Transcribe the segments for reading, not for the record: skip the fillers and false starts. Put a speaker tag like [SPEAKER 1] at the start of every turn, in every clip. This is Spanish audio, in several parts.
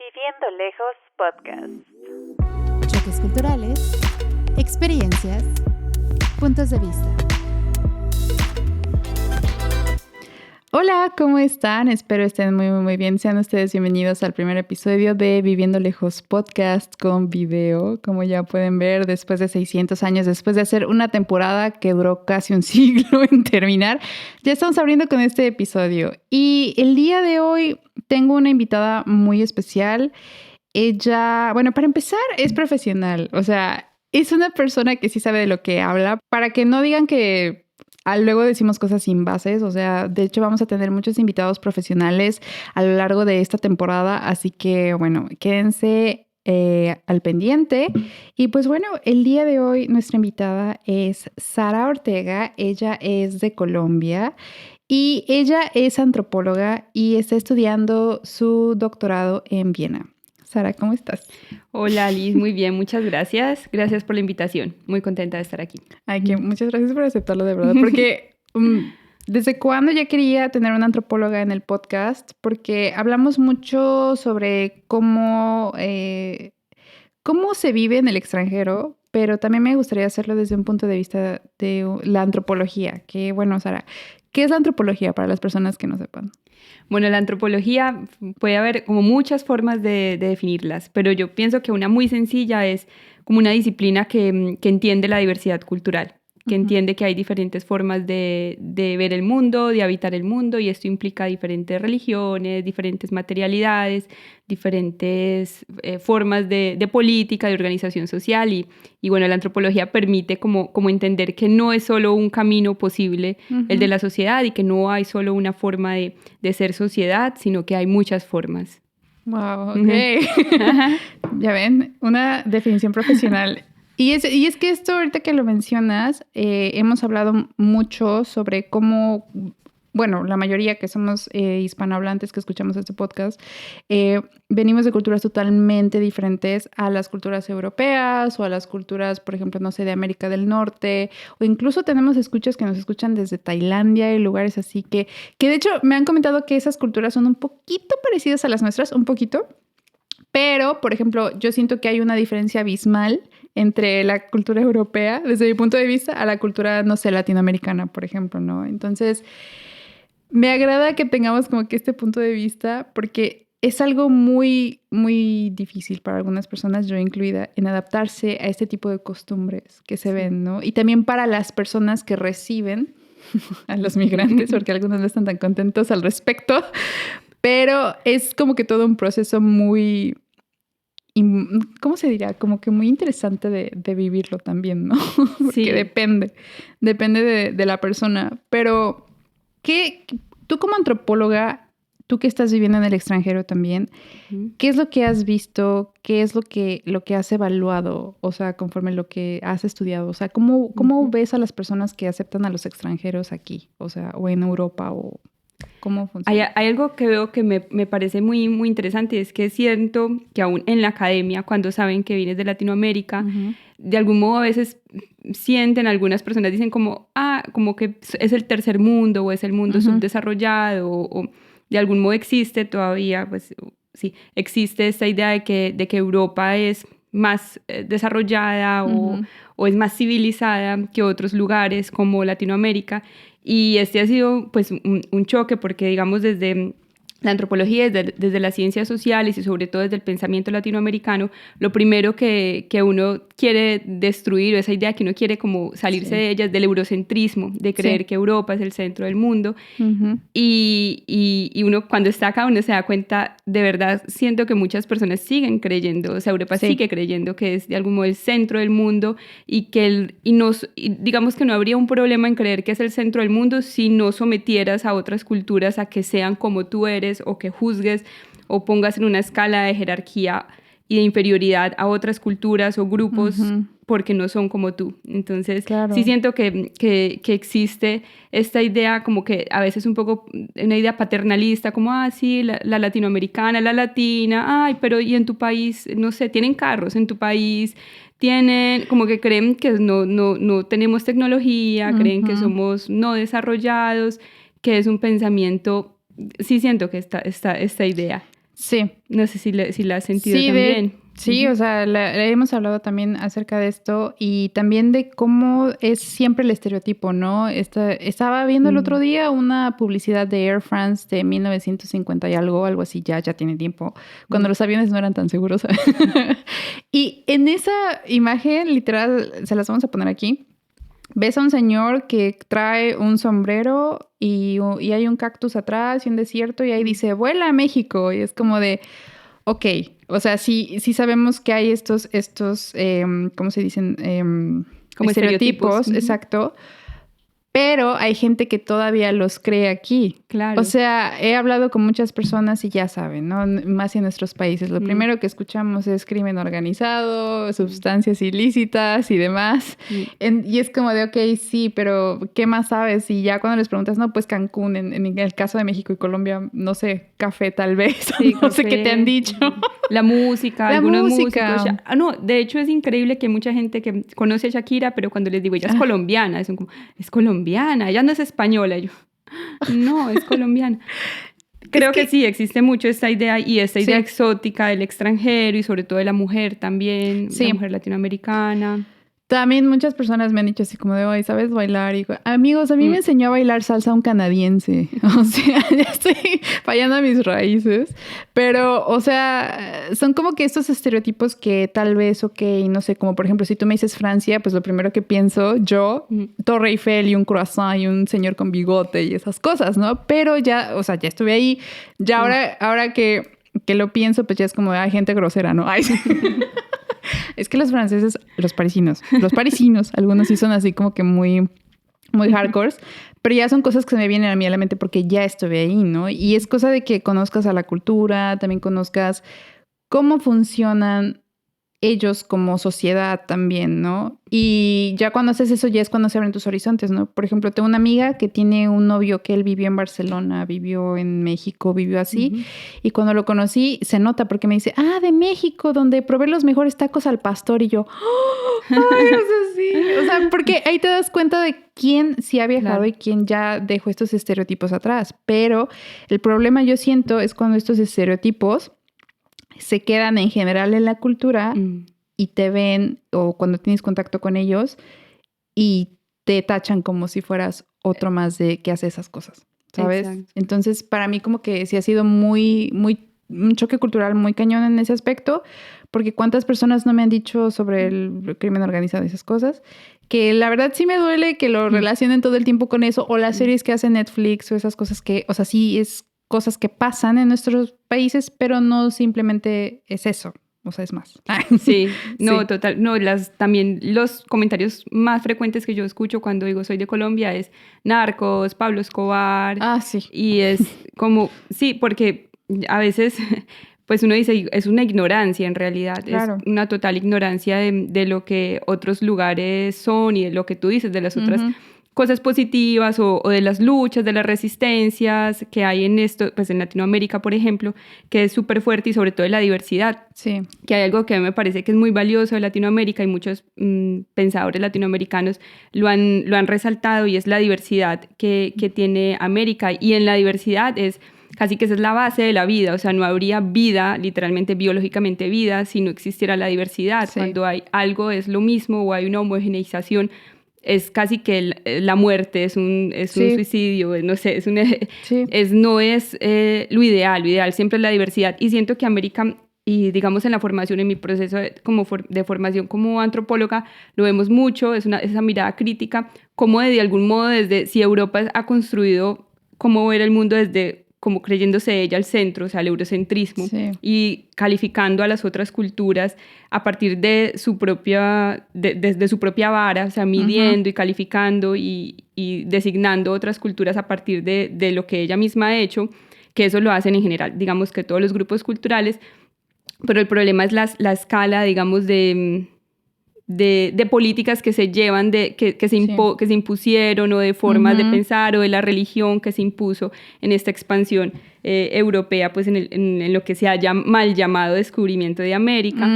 [SPEAKER 1] Viviendo Lejos Podcast.
[SPEAKER 2] Choques culturales, experiencias, puntos de vista.
[SPEAKER 3] Hola, ¿cómo están? Espero estén muy bien. Sean ustedes bienvenidos al primer episodio de Viviendo Lejos Podcast con video. Como ya pueden ver, después de 600 años, después de hacer una temporada que duró casi un siglo en terminar, ya estamos abriendo con este episodio. Y el día de hoy tengo una invitada muy especial. Ella, bueno, para empezar, es profesional. O sea, es una persona que sí sabe de lo que habla. Para que no digan que luego decimos cosas sin bases, o sea, de hecho vamos a tener muchos invitados profesionales a lo largo de esta temporada, así que bueno, quédense al pendiente. Y pues bueno, el día de hoy nuestra invitada es Sara Ortega, ella es de Colombia y ella es antropóloga y está estudiando su doctorado en Viena. Sara, ¿cómo estás?
[SPEAKER 4] Hola, Liz, muy bien, muchas gracias. Gracias por la invitación. Muy contenta de estar aquí.
[SPEAKER 3] Ay, que muchas gracias por aceptarlo de verdad, porque ¿desde cuándo ya quería tener una antropóloga en el podcast? Porque hablamos mucho sobre cómo se vive en el extranjero, pero también me gustaría hacerlo desde un punto de vista de la antropología. Que bueno, Sara, ¿qué es la antropología para las personas que no sepan?
[SPEAKER 4] Bueno, la antropología puede haber como muchas formas de definirlas, pero yo pienso que una muy sencilla es como una disciplina que entiende la diversidad cultural, que entiende que hay diferentes formas de ver el mundo, de habitar el mundo, y esto implica diferentes religiones, diferentes materialidades, diferentes formas de política, de organización social, y bueno, la antropología permite como entender que no es solo un camino posible el de la sociedad y que no hay solo una forma de ser sociedad, sino que hay muchas formas.
[SPEAKER 3] Wow, ok. Ya ven, una definición profesional. Y es que esto ahorita que lo mencionas, hemos hablado mucho sobre cómo, bueno, la mayoría que somos hispanohablantes que escuchamos este podcast, venimos de culturas totalmente diferentes a las culturas europeas o a las culturas, por ejemplo, no sé, de América del Norte, o incluso tenemos escuchas que nos escuchan desde Tailandia y lugares así que de hecho me han comentado que esas culturas son un poquito parecidas a las nuestras, un poquito, pero, por ejemplo, yo siento que hay una diferencia abismal entre la cultura europea, desde mi punto de vista, a la cultura, no sé, latinoamericana, por ejemplo, ¿no? Entonces, me agrada que tengamos como que este punto de vista porque es algo muy, muy difícil para algunas personas, yo incluida, en adaptarse a este tipo de costumbres que se ven, ¿no? Y también para las personas que reciben a los migrantes, porque algunos no están tan contentos al respecto, pero es como que todo un proceso muy, ¿cómo se dirá? Como que muy interesante de vivirlo también, ¿no? Porque
[SPEAKER 4] Sí.
[SPEAKER 3] depende de la persona. Pero, tú como antropóloga, tú que estás viviendo en el extranjero también, ¿qué es lo que has visto? ¿Qué es lo que has evaluado? O sea, conforme lo que has estudiado. O sea, ¿cómo ves a las personas que aceptan a los extranjeros aquí? O sea, o en Europa, o ¿cómo funciona?
[SPEAKER 4] Hay algo que veo que me parece muy, muy interesante, es que siento que aún en la academia, cuando saben que vienes de Latinoamérica, de algún modo a veces sienten, algunas personas dicen como que es el tercer mundo o es el mundo subdesarrollado, o de algún modo existe todavía, pues sí, existe esta idea de que Europa es más desarrollada o es más civilizada que otros lugares como Latinoamérica. Y este ha sido pues un choque porque, digamos, desde la antropología, desde las ciencias sociales y sobre todo desde el pensamiento latinoamericano, lo primero que uno quiere destruir, o esa idea que uno quiere como salirse de ella, es del eurocentrismo, de creer que Europa es el centro del mundo. Y uno cuando está acá, uno se da cuenta, de verdad, siento que muchas personas siguen creyendo, o sea, Europa sigue creyendo que es de algún modo el centro del mundo y digamos que no habría un problema en creer que es el centro del mundo si no sometieras a otras culturas a que sean como tú eres, o que juzgues o pongas en una escala de jerarquía y de inferioridad a otras culturas o grupos porque no son como tú. Entonces, sí siento que existe esta idea como que a veces un poco una idea paternalista, como, sí, la latinoamericana, la latina, pero ¿y en tu país? No sé, tienen carros en tu país, tienen, como que creen que no tenemos tecnología, creen que somos no desarrollados, que es un pensamiento. Sí siento que esta idea.
[SPEAKER 3] Sí.
[SPEAKER 4] No sé si la has sentido
[SPEAKER 3] Sí,
[SPEAKER 4] también.
[SPEAKER 3] Sí, o sea, hemos hablado también acerca de esto y también de cómo es siempre el estereotipo, ¿no? Estaba viendo el otro día una publicidad de Air France de 1950 y algo así, ya tiene tiempo, cuando los aviones no eran tan seguros. Y en esa imagen, literal, se las vamos a poner aquí, ves a un señor que trae un sombrero y hay un cactus atrás y un desierto y ahí dice, vuela a México. Y es como de... Ok, o sea, sí sabemos que hay estos ¿cómo se dicen?
[SPEAKER 4] Como
[SPEAKER 3] estereotipos, exacto. Pero hay gente que todavía los cree aquí.
[SPEAKER 4] Claro.
[SPEAKER 3] O sea, he hablado con muchas personas y ya saben, ¿no? Más en nuestros países. Lo primero que escuchamos es crimen organizado, sustancias ilícitas y demás. Y es como de, ok, sí, pero ¿qué más sabes? Y ya cuando les preguntas, no, pues Cancún, en el caso de México y Colombia, no sé, café tal vez. Sí, no sé qué te han dicho.
[SPEAKER 4] La música, algunos músicos. No, de hecho es increíble que hay mucha gente que conoce a Shakira, pero cuando les digo, ella es colombiana, son como, es colombiana, ella no es española. Y yo, no, es colombiana. Creo que sí, existe mucho esta idea y esta idea exótica del extranjero y sobre todo de la mujer también, la mujer latinoamericana.
[SPEAKER 3] También muchas personas me han dicho así como de, oye, ¿sabes bailar? Y amigos, a mí me enseñó a bailar salsa un canadiense. O sea, ya estoy fallando a mis raíces. Pero, o sea, son como que estos estereotipos que tal vez, ok, no sé, como por ejemplo, si tú me dices Francia, pues lo primero que pienso yo, Torre Eiffel y un croissant y un señor con bigote y esas cosas, ¿no? Pero ya, o sea, ya estuve ahí. Ya ahora que lo pienso, pues ya es como, hay gente grosera, ¿no? Ay, es que los franceses, los parisinos, algunos sí son así como que muy, muy hardcore, pero ya son cosas que se me vienen a mí a la mente porque ya estuve ahí, ¿no? Y es cosa de que conozcas a la cultura, también conozcas cómo funcionan ellos como sociedad también, ¿no? Y ya cuando haces eso, ya es cuando se abren tus horizontes, ¿no? Por ejemplo, tengo una amiga que tiene un novio que él vivió en Barcelona, vivió en México, vivió así. Y cuando lo conocí, se nota porque me dice, de México, donde probé los mejores tacos al pastor. Y yo, ¡ay, eso sí! O sea, porque ahí te das cuenta de quién sí ha viajado y quién ya dejó estos estereotipos atrás. Pero el problema, yo siento, es cuando estos estereotipos se quedan en general en la cultura y te ven, o cuando tienes contacto con ellos, y te tachan como si fueras otro más de que hace esas cosas, ¿sabes? Exacto. Entonces, para mí como que sí ha sido un choque cultural muy cañón en ese aspecto, porque cuántas personas no me han dicho sobre el crimen organizado y esas cosas, que la verdad sí me duele que lo relacionen todo el tiempo con eso, o las series que hace Netflix, o esas cosas que, o sea, sí es cosas que pasan en nuestros países, pero no simplemente es eso, o sea, es más.
[SPEAKER 4] Sí, no, sí. Total, no, también los comentarios más frecuentes que yo escucho cuando digo soy de Colombia es narcos, Pablo Escobar.
[SPEAKER 3] Sí.
[SPEAKER 4] Y es como, sí, porque a veces, pues uno dice, es una ignorancia en realidad, claro. Es una total ignorancia de lo que otros lugares son y de lo que tú dices, de las otras cosas positivas o de las luchas, de las resistencias que hay en esto, pues en Latinoamérica, por ejemplo, que es súper fuerte y sobre todo de la diversidad.
[SPEAKER 3] Sí.
[SPEAKER 4] Que hay algo que me parece que es muy valioso de Latinoamérica y muchos pensadores latinoamericanos lo han resaltado y es la diversidad que tiene América. Y en la diversidad casi que esa es la base de la vida, o sea, no habría vida, literalmente, biológicamente vida, si no existiera la diversidad. Sí. Cuando hay algo es lo mismo o hay una homogeneización, es casi que la muerte, es un suicidio, no sé, no es lo ideal siempre es la diversidad. Y siento que América, y digamos en la formación, en mi proceso de formación como antropóloga, lo vemos mucho, esa mirada crítica, como de algún modo desde, si Europa ha construido cómo ver el mundo desde como creyéndose ella al centro, o sea, el eurocentrismo, y calificando a las otras culturas a partir de su propia, desde su propia vara, o sea, midiendo y calificando y designando otras culturas a partir de lo que ella misma ha hecho, que eso lo hacen en general, digamos que todos los grupos culturales, pero el problema es la escala, digamos, de políticas que se llevan, que se impusieron, o de formas de pensar, o de la religión que se impuso en esta expansión europea, pues en lo que se haya mal llamado descubrimiento de América.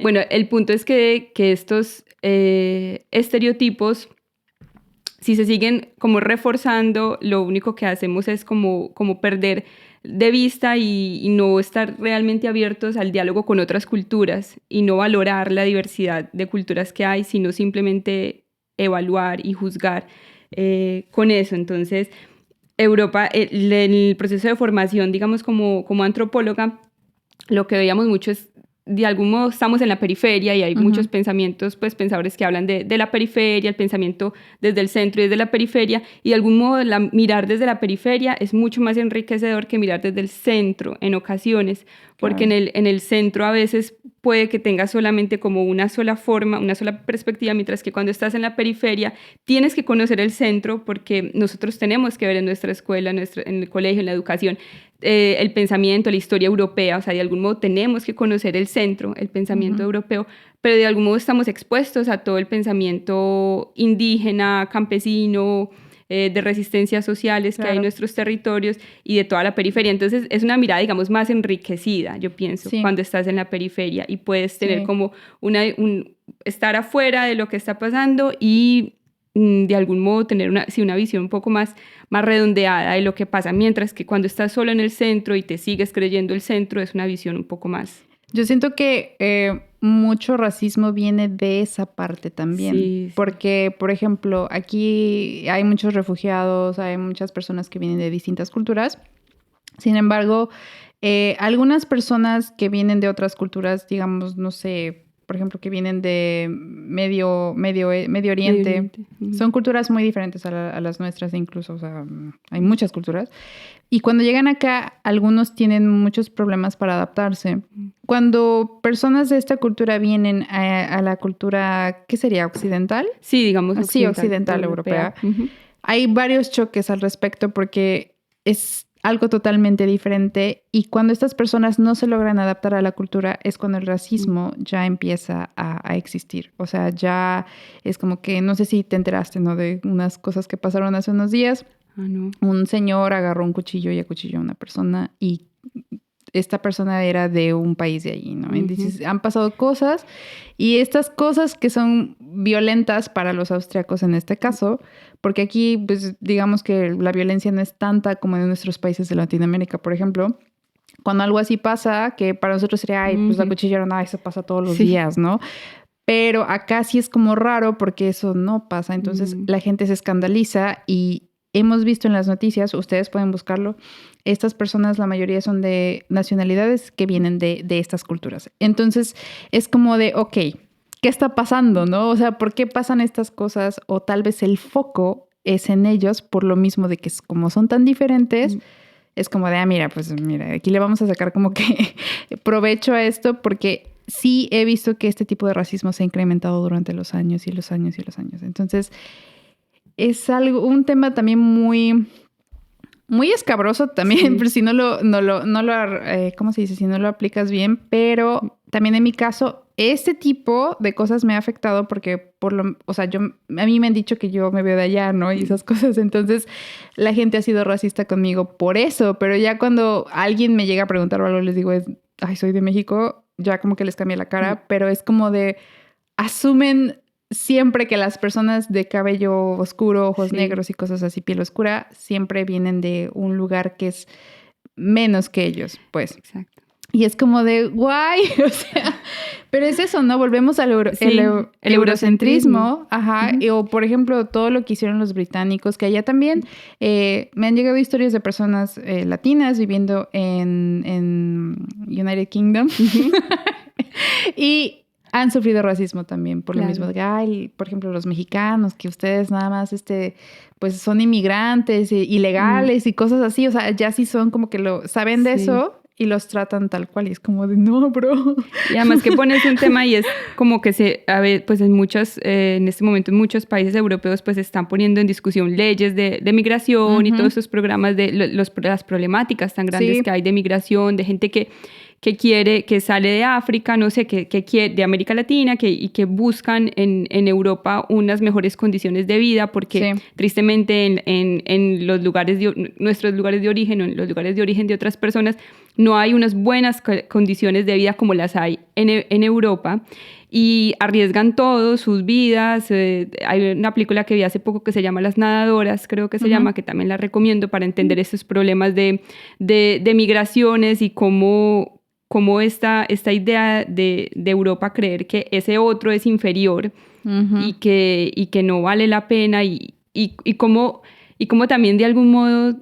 [SPEAKER 4] Bueno, el punto es que estos estereotipos, si se siguen como reforzando, lo único que hacemos es como perder de vista y no estar realmente abiertos al diálogo con otras culturas y no valorar la diversidad de culturas que hay, sino simplemente evaluar y juzgar con eso. Entonces, Europa, el proceso de formación, digamos, como antropóloga, lo que veíamos mucho es, de algún modo estamos en la periferia y hay muchos pensamientos, pues pensadores que hablan de la periferia, el pensamiento desde el centro y desde la periferia, y de algún modo mirar desde la periferia es mucho más enriquecedor que mirar desde el centro en ocasiones, porque en el centro a veces puede que tengas solamente como una sola forma, una sola perspectiva, mientras que cuando estás en la periferia tienes que conocer el centro, porque nosotros tenemos que ver en nuestra escuela, en el colegio, en la educación, el pensamiento, la historia europea, o sea, de algún modo tenemos que conocer el centro, el pensamiento europeo, pero de algún modo estamos expuestos a todo el pensamiento indígena, campesino, de resistencias sociales que hay en nuestros territorios y de toda la periferia. Entonces es una mirada, digamos, más enriquecida, yo pienso, cuando estás en la periferia y puedes tener como estar afuera de lo que está pasando y de algún modo tener una visión un poco más redondeada de lo que pasa, mientras que cuando estás solo en el centro y te sigues creyendo el centro es una visión un poco más...
[SPEAKER 3] Yo siento que mucho racismo viene de esa parte también,
[SPEAKER 4] sí.
[SPEAKER 3] Porque, por ejemplo, aquí hay muchos refugiados, hay muchas personas que vienen de distintas culturas. Sin embargo, algunas personas que vienen de otras culturas, digamos, no sé, por ejemplo, que vienen de Medio Oriente. Son culturas muy diferentes a las nuestras incluso, o sea, hay muchas culturas. Y cuando llegan acá, algunos tienen muchos problemas para adaptarse. Cuando personas de esta cultura vienen a la cultura, ¿qué sería? ¿Occidental?
[SPEAKER 4] Sí, digamos
[SPEAKER 3] occidental. Sí, occidental, europea. Hay varios choques al respecto porque es algo totalmente diferente y cuando estas personas no se logran adaptar a la cultura es cuando el racismo ya empieza a existir. O sea, ya es como que, no sé si te enteraste, ¿no? De unas cosas que pasaron hace unos días.
[SPEAKER 4] No.
[SPEAKER 3] Un señor agarró un cuchillo y acuchilló a una persona y esta persona era de un país de allí, ¿no? Entonces han pasado cosas y estas cosas que son violentas para los austriacos en este caso, porque aquí, pues, digamos que la violencia no es tanta como en nuestros países de Latinoamérica, por ejemplo. Cuando algo así pasa, que para nosotros sería, ay, pues la cuchillaron, eso pasa todos los días, ¿no? Pero acá sí es como raro porque eso no pasa. Entonces la gente se escandaliza y hemos visto en las noticias, ustedes pueden buscarlo, estas personas, la mayoría son de nacionalidades que vienen de estas culturas. Entonces, es como de, ok, ¿qué está pasando, no? O sea, ¿por qué pasan estas cosas? O tal vez el foco es en ellos por lo mismo de que como son tan diferentes, es como de, mira, aquí le vamos a sacar como que provecho a esto porque sí he visto que este tipo de racismo se ha incrementado durante los años y los años y los años. Entonces, es un tema también muy, muy escabroso también, pero si no lo ¿cómo se dice? Si no lo aplicas bien, pero también en mi caso, este tipo de cosas me ha afectado porque a mí me han dicho que yo me veo de allá, ¿no? Y esas cosas, entonces la gente ha sido racista conmigo por eso, pero ya cuando alguien me llega a preguntar o algo, les digo, soy de México, ya como que les cambia la cara, pero es como de, asumen siempre que las personas de cabello oscuro, ojos negros y cosas así, piel oscura, siempre vienen de un lugar que es menos que ellos, pues.
[SPEAKER 4] Exacto.
[SPEAKER 3] Y es como de, guay, o sea, pero es eso, ¿no? Volvemos al el eurocentrismo, ajá, o por ejemplo, todo lo que hicieron los británicos, que allá también me han llegado historias de personas latinas viviendo en United Kingdom y han sufrido racismo también por lo mismo. Por ejemplo, los mexicanos, que ustedes nada más pues son inmigrantes ilegales y cosas así. O sea, ya sí son como que saben de eso y los tratan tal cual. Y es como de, no, bro.
[SPEAKER 4] Y además que pones un tema y es como que pues en este momento en muchos países europeos pues están poniendo en discusión leyes de migración y todos esos programas de las problemáticas tan grandes que hay de migración, de gente que sale de África, no sé, que quiere, de América Latina, y que buscan en Europa unas mejores condiciones de vida, porque tristemente en nuestros lugares de origen, o en los lugares de origen de otras personas, no hay unas buenas condiciones de vida como las hay en Europa, y arriesgan todo, sus vidas. Hay una película que vi hace poco que se llama Las Nadadoras, creo que se llama, que también la recomiendo para entender estos problemas de migraciones y cómo esta idea de Europa creer que ese otro es inferior y que no vale la pena, y cómo también de algún modo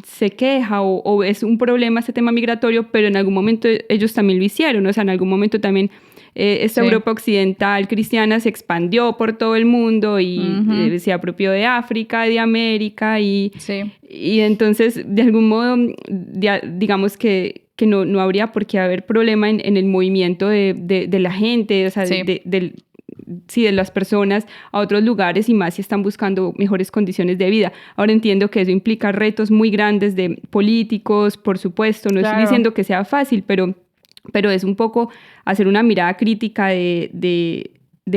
[SPEAKER 4] se queja o es un problema este tema migratorio, pero en algún momento ellos también lo hicieron, o sea, en algún momento también esta Europa occidental cristiana se expandió por todo el mundo y se apropió de África, de América, y entonces de algún modo digamos que no habría por qué haber problema en el movimiento de la gente, o sea, de las personas a otros lugares, y más si están buscando mejores condiciones de vida. Ahora entiendo que eso implica retos muy grandes de políticos, por supuesto, no estoy diciendo que sea fácil, pero es un poco hacer una mirada crítica de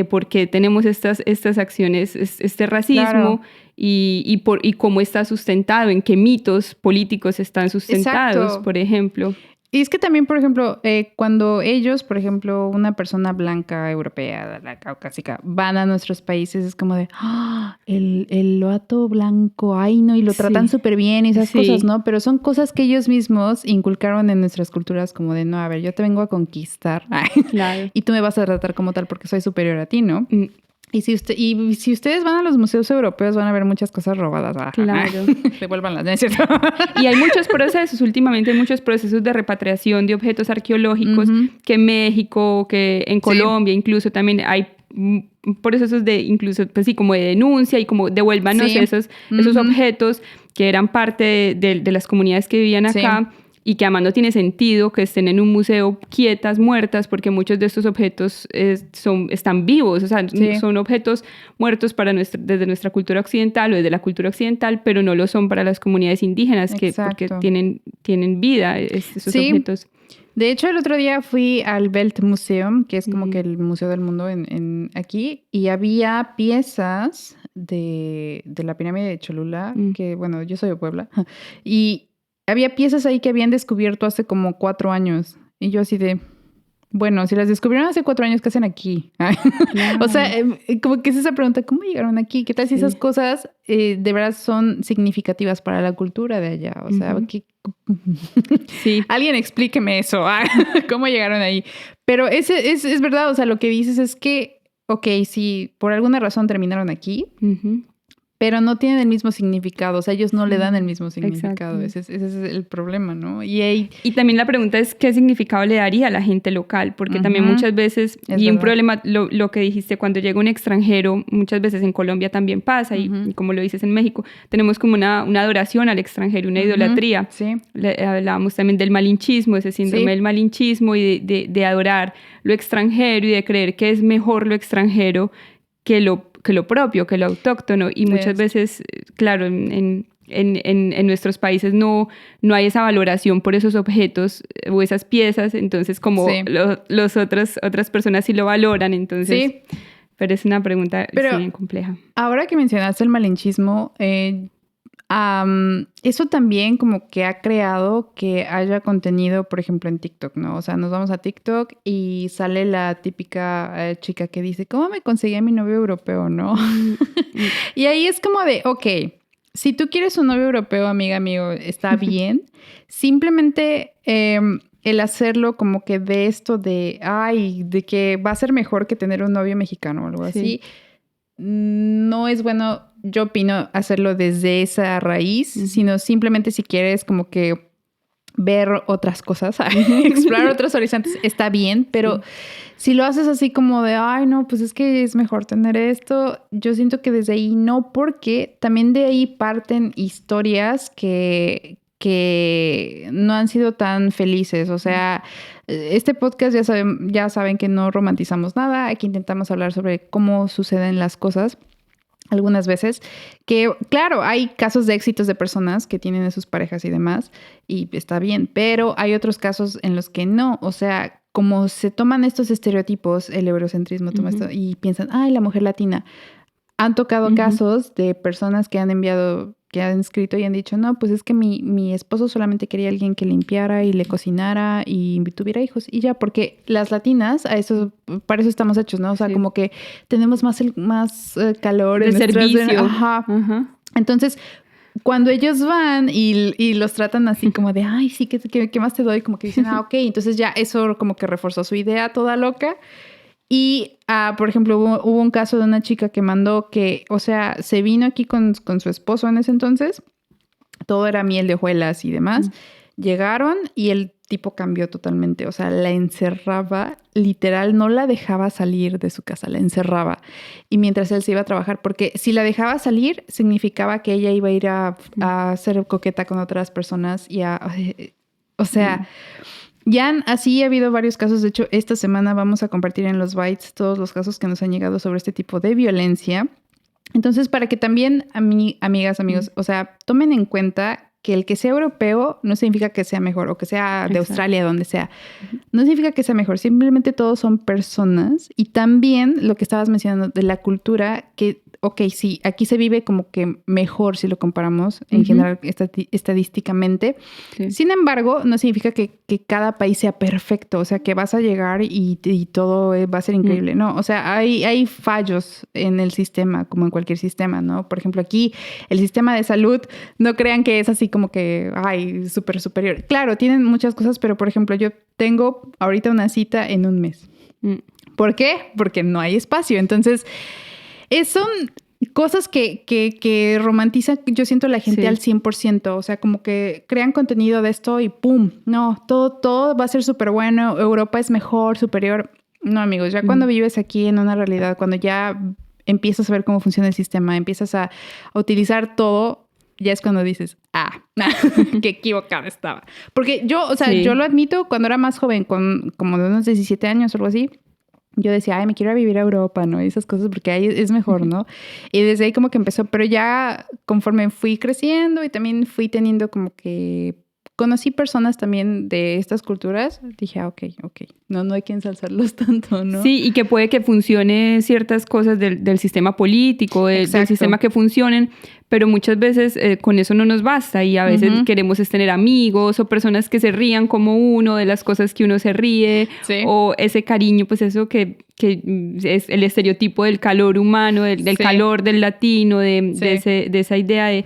[SPEAKER 4] por qué tenemos estas acciones, este racismo, y cómo está sustentado, en qué mitos políticos están sustentados, por ejemplo.
[SPEAKER 3] Y es que también, por ejemplo, cuando ellos, por ejemplo, una persona blanca, europea, la caucásica, van a nuestros países, es como de, el loato blanco, ay no, y lo tratan súper bien y esas cosas, ¿no? Pero son cosas que ellos mismos inculcaron en nuestras culturas, como de, no, a ver, yo te vengo a conquistar, y tú me vas a tratar como tal porque soy superior a ti, ¿no? Y si ustedes van a los museos europeos, van a ver muchas cosas robadas.
[SPEAKER 4] Claro.
[SPEAKER 3] Devuélvanlas, ¿no es cierto?
[SPEAKER 4] Y hay muchos procesos, últimamente hay muchos procesos de repatriación de objetos arqueológicos, que en México, que en Colombia, incluso también hay procesos de, incluso, pues sí, como de denuncia, y como devuélvanos esos objetos que eran parte de las comunidades que vivían acá. Y que además no tiene sentido que estén en un museo quietas, muertas, porque muchos de estos objetos están vivos, o sea, son objetos muertos desde nuestra cultura occidental o desde la cultura occidental, pero no lo son para las comunidades indígenas, porque tienen vida esos objetos.
[SPEAKER 3] De hecho, el otro día fui al Weltmuseum, que es como que el museo del mundo aquí, y había piezas de la pirámide de Cholula, que bueno, yo soy de Puebla, y había piezas ahí que habían descubierto hace como 4 años. Y yo así de, bueno, si las descubrieron hace 4 años, ¿qué hacen aquí? O sea, como que es esa pregunta, ¿cómo llegaron aquí? ¿Qué tal si esas cosas de verdad son significativas para la cultura de allá? O sea, alguien explíqueme eso. ¿Cómo llegaron ahí? Pero es verdad, o sea, lo que dices es que, ok, si por alguna razón terminaron aquí, pero no tienen el mismo significado, o sea, ellos no le dan el mismo significado. Ese es el problema, ¿no? Y
[SPEAKER 4] también la pregunta es, ¿qué significado le daría a la gente local? Porque también muchas veces, un problema, lo que dijiste, cuando llega un extranjero, muchas veces en Colombia también pasa, y como lo dices en México, tenemos como una adoración al extranjero, una idolatría. Hablábamos también del malinchismo, ese síndrome del malinchismo, y de adorar lo extranjero y de creer que es mejor lo extranjero que lo propio, que lo autóctono, y muchas veces, claro, en nuestros países no hay esa valoración por esos objetos o esas piezas, entonces como otras personas sí lo valoran, entonces, pero es una pregunta bien compleja.
[SPEAKER 3] Ahora que mencionaste el malinchismo, eso también como que ha creado que haya contenido, por ejemplo, en TikTok, ¿no? O sea, nos vamos a TikTok y sale la típica chica que dice, ¿cómo me conseguí a mi novio europeo, no? Y ahí es como de, ok, si tú quieres un novio europeo, amiga, amigo, está bien. Simplemente el hacerlo como que de esto de que va a ser mejor que tener un novio mexicano o algo así, no es bueno. Yo opino hacerlo desde esa raíz, sino simplemente si quieres como que ver otras cosas, explorar otros horizontes, está bien, pero si lo haces así como de, no, pues es que es mejor tener esto, yo siento que desde ahí no, porque también de ahí parten historias que no han sido tan felices. O sea, este podcast ya saben que no romantizamos nada, aquí intentamos hablar sobre cómo suceden las cosas. Algunas veces, que claro, hay casos de éxitos de personas que tienen a sus parejas y demás, y está bien, pero hay otros casos en los que no. O sea, como se toman estos estereotipos, el eurocentrismo toma esto, y piensan, la mujer latina. han tocado casos de personas que han enviado, que han escrito y han dicho, no, pues es que mi esposo solamente quería alguien que limpiara y le cocinara y tuviera hijos. Y ya, porque las latinas, para eso estamos hechos, ¿no? O sea, como que tenemos más calor.
[SPEAKER 4] De servicio.
[SPEAKER 3] Ajá. Entonces, cuando ellos van y los tratan así como de, ay, sí, ¿qué más te doy? Como que dicen, ok. Entonces ya eso como que reforzó su idea toda loca. Y, por ejemplo, hubo un caso de una chica que mandó que, o sea, se vino aquí con su esposo en ese entonces. Todo era miel de hojuelas y demás. Llegaron y el tipo cambió totalmente. O sea, la encerraba, literal, no la dejaba salir de su casa, la encerraba. Y mientras él se iba a trabajar, porque si la dejaba salir, significaba que ella iba a ir a ser coqueta con otras personas y o sea... Ya así ha habido varios casos. De hecho, esta semana vamos a compartir en los Bytes todos los casos que nos han llegado sobre este tipo de violencia. Entonces, para que también, amigas, amigos, o sea, tomen en cuenta que el que sea europeo no significa que sea mejor, o que sea de Australia, donde sea. No significa que sea mejor, simplemente todos son personas. Y también lo que estabas mencionando de la cultura, que, ok, sí, aquí se vive como que mejor si lo comparamos en general estadísticamente. Sí. Sin embargo, no significa que cada país sea perfecto, o sea, que vas a llegar y todo va a ser increíble. No, o sea, hay fallos en el sistema, como en cualquier sistema, ¿no? Por ejemplo, aquí el sistema de salud, no crean que es así como que, ay, súper superior. Claro, tienen muchas cosas, pero por ejemplo, yo tengo ahorita una cita en un mes. ¿Por qué? Porque no hay espacio. Entonces, son cosas que romantiza, yo siento, la gente al 100%. O sea, como que crean contenido de esto y ¡pum! No, todo va a ser súper bueno. Europa es mejor, superior. No, amigos, ya cuando vives aquí en una realidad, cuando ya empiezas a ver cómo funciona el sistema, empiezas a utilizar todo, ya es cuando dices, qué equivocada estaba. Porque yo, o sea, yo lo admito, cuando era más joven, como de unos 17 años o algo así, yo decía, ay, me quiero ir a vivir a Europa, ¿no? Y esas cosas, porque ahí es mejor, ¿no? Y desde ahí como que empezó, pero ya conforme fui creciendo y también fui teniendo como que... Conocí personas también de estas culturas, dije, ok, no hay que ensalzarlos tanto, ¿no?
[SPEAKER 4] Sí, y que puede que funcione ciertas cosas del sistema político, del sistema que funcionen, pero muchas veces con eso no nos basta y a veces queremos tener amigos o personas que se rían como uno de las cosas que uno se ríe, o ese cariño, pues eso que es el estereotipo del calor humano, del calor del latino, de esa idea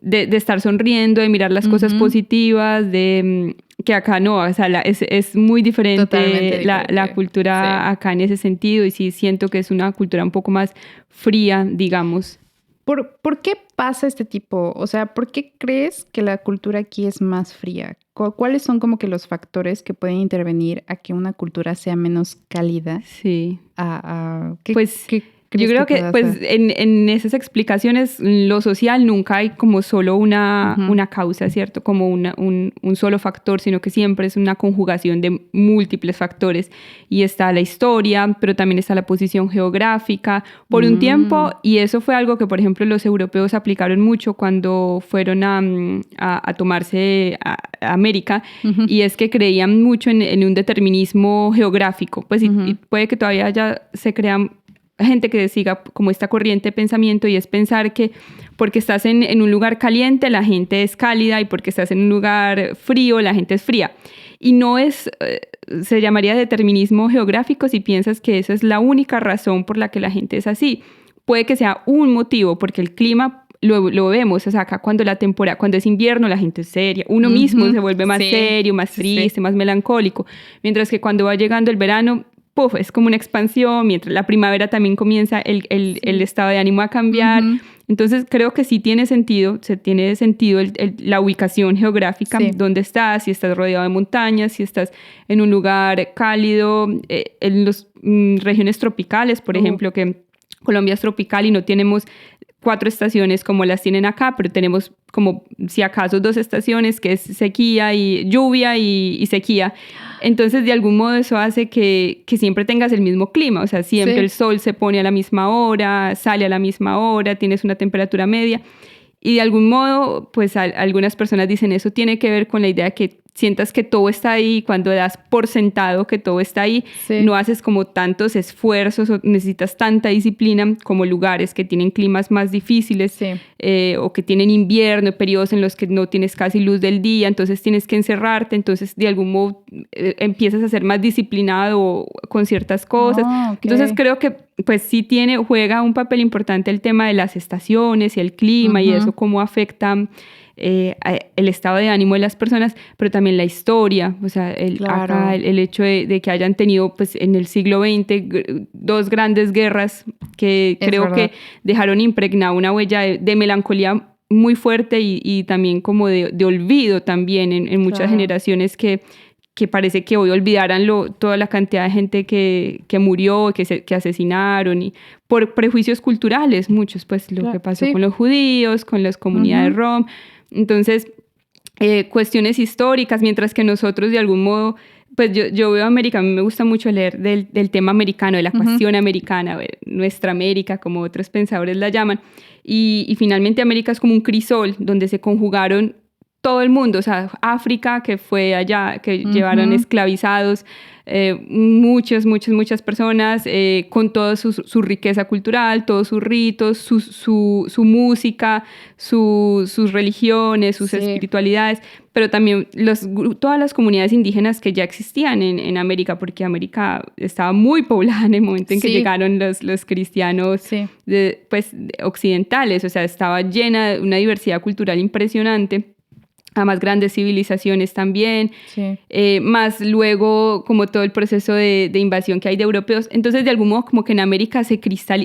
[SPEAKER 4] de estar sonriendo, de mirar las cosas positivas, de que acá no, o sea, es muy diferente la cultura acá en ese sentido, y sí siento que es una cultura un poco más fría, digamos.
[SPEAKER 3] ¿Por qué pasa este tipo? O sea, ¿por qué crees que la cultura aquí es más fría? ¿Cuáles son como que los factores que pueden intervenir a que una cultura sea menos cálida?
[SPEAKER 4] Sí.
[SPEAKER 3] Yo
[SPEAKER 4] creo que pues en esas explicaciones lo social nunca hay como solo una causa, ¿cierto? Como un solo factor, sino que siempre es una conjugación de múltiples factores. Y está la historia, pero también está la posición geográfica. Por un tiempo, y eso fue algo que, por ejemplo, los europeos aplicaron mucho cuando fueron a tomarse a América, y es que creían mucho en un determinismo geográfico. Pues y puede que todavía ya se crean gente que siga como esta corriente de pensamiento, y es pensar que porque estás en un lugar caliente la gente es cálida, y porque estás en un lugar frío la gente es fría. Y no es, se llamaría determinismo geográfico si piensas que esa es la única razón por la que la gente es así. Puede que sea un motivo, porque el clima lo vemos, o sea, acá cuando es invierno la gente es seria, uno mismo se vuelve más serio, más triste, más melancólico, mientras que cuando va llegando el verano, es como una expansión, mientras la primavera también comienza el estado de ánimo a cambiar. Entonces creo que sí tiene sentido la ubicación geográfica, dónde estás, si estás rodeado de montañas, si estás en un lugar cálido, en las regiones tropicales, por ejemplo, que Colombia es tropical y no tenemos 4 estaciones como las tienen acá, pero tenemos como si acaso 2 estaciones, que es sequía y lluvia y sequía. Entonces, de algún modo eso hace que siempre tengas el mismo clima, o sea, siempre el sol se pone a la misma hora, sale a la misma hora, tienes una temperatura media. Y de algún modo, pues algunas personas dicen eso tiene que ver con la idea de que sientas que todo está ahí, cuando das por sentado que todo está ahí, no haces como tantos esfuerzos o necesitas tanta disciplina como lugares que tienen climas más difíciles o que tienen invierno, periodos en los que no tienes casi luz del día, entonces tienes que encerrarte, entonces de algún modo empiezas a ser más disciplinado con ciertas cosas. Entonces creo que pues sí juega un papel importante el tema de las estaciones y el clima y eso cómo afecta el estado de ánimo de las personas, pero también la historia, o sea, el hecho de que hayan tenido pues en el siglo XX 2 grandes guerras que creo que dejaron impregnada una huella de melancolía muy fuerte y también como de olvido también en muchas generaciones que parece que hoy olvidaran toda la cantidad de gente que murió, que asesinaron, y por prejuicios culturales, muchos, pues lo que pasó con los judíos, con las comunidades rom. Entonces, cuestiones históricas, mientras que nosotros de algún modo, pues yo veo América, a mí me gusta mucho leer del tema americano, de la cuestión americana, nuestra América, como otros pensadores la llaman, y finalmente América es como un crisol donde se conjugaron todo el mundo, o sea, África, que fue allá, que llevaron esclavizados muchas personas, con toda su riqueza cultural, todos sus ritos, su música, sus religiones, sus espiritualidades, pero también todas las comunidades indígenas que ya existían en América, porque América estaba muy poblada en el momento en que llegaron los cristianos occidentales, o sea, estaba llena de una diversidad cultural impresionante, a más grandes civilizaciones también, más luego como todo el proceso de invasión que hay de europeos. Entonces, de algún modo, como que en América se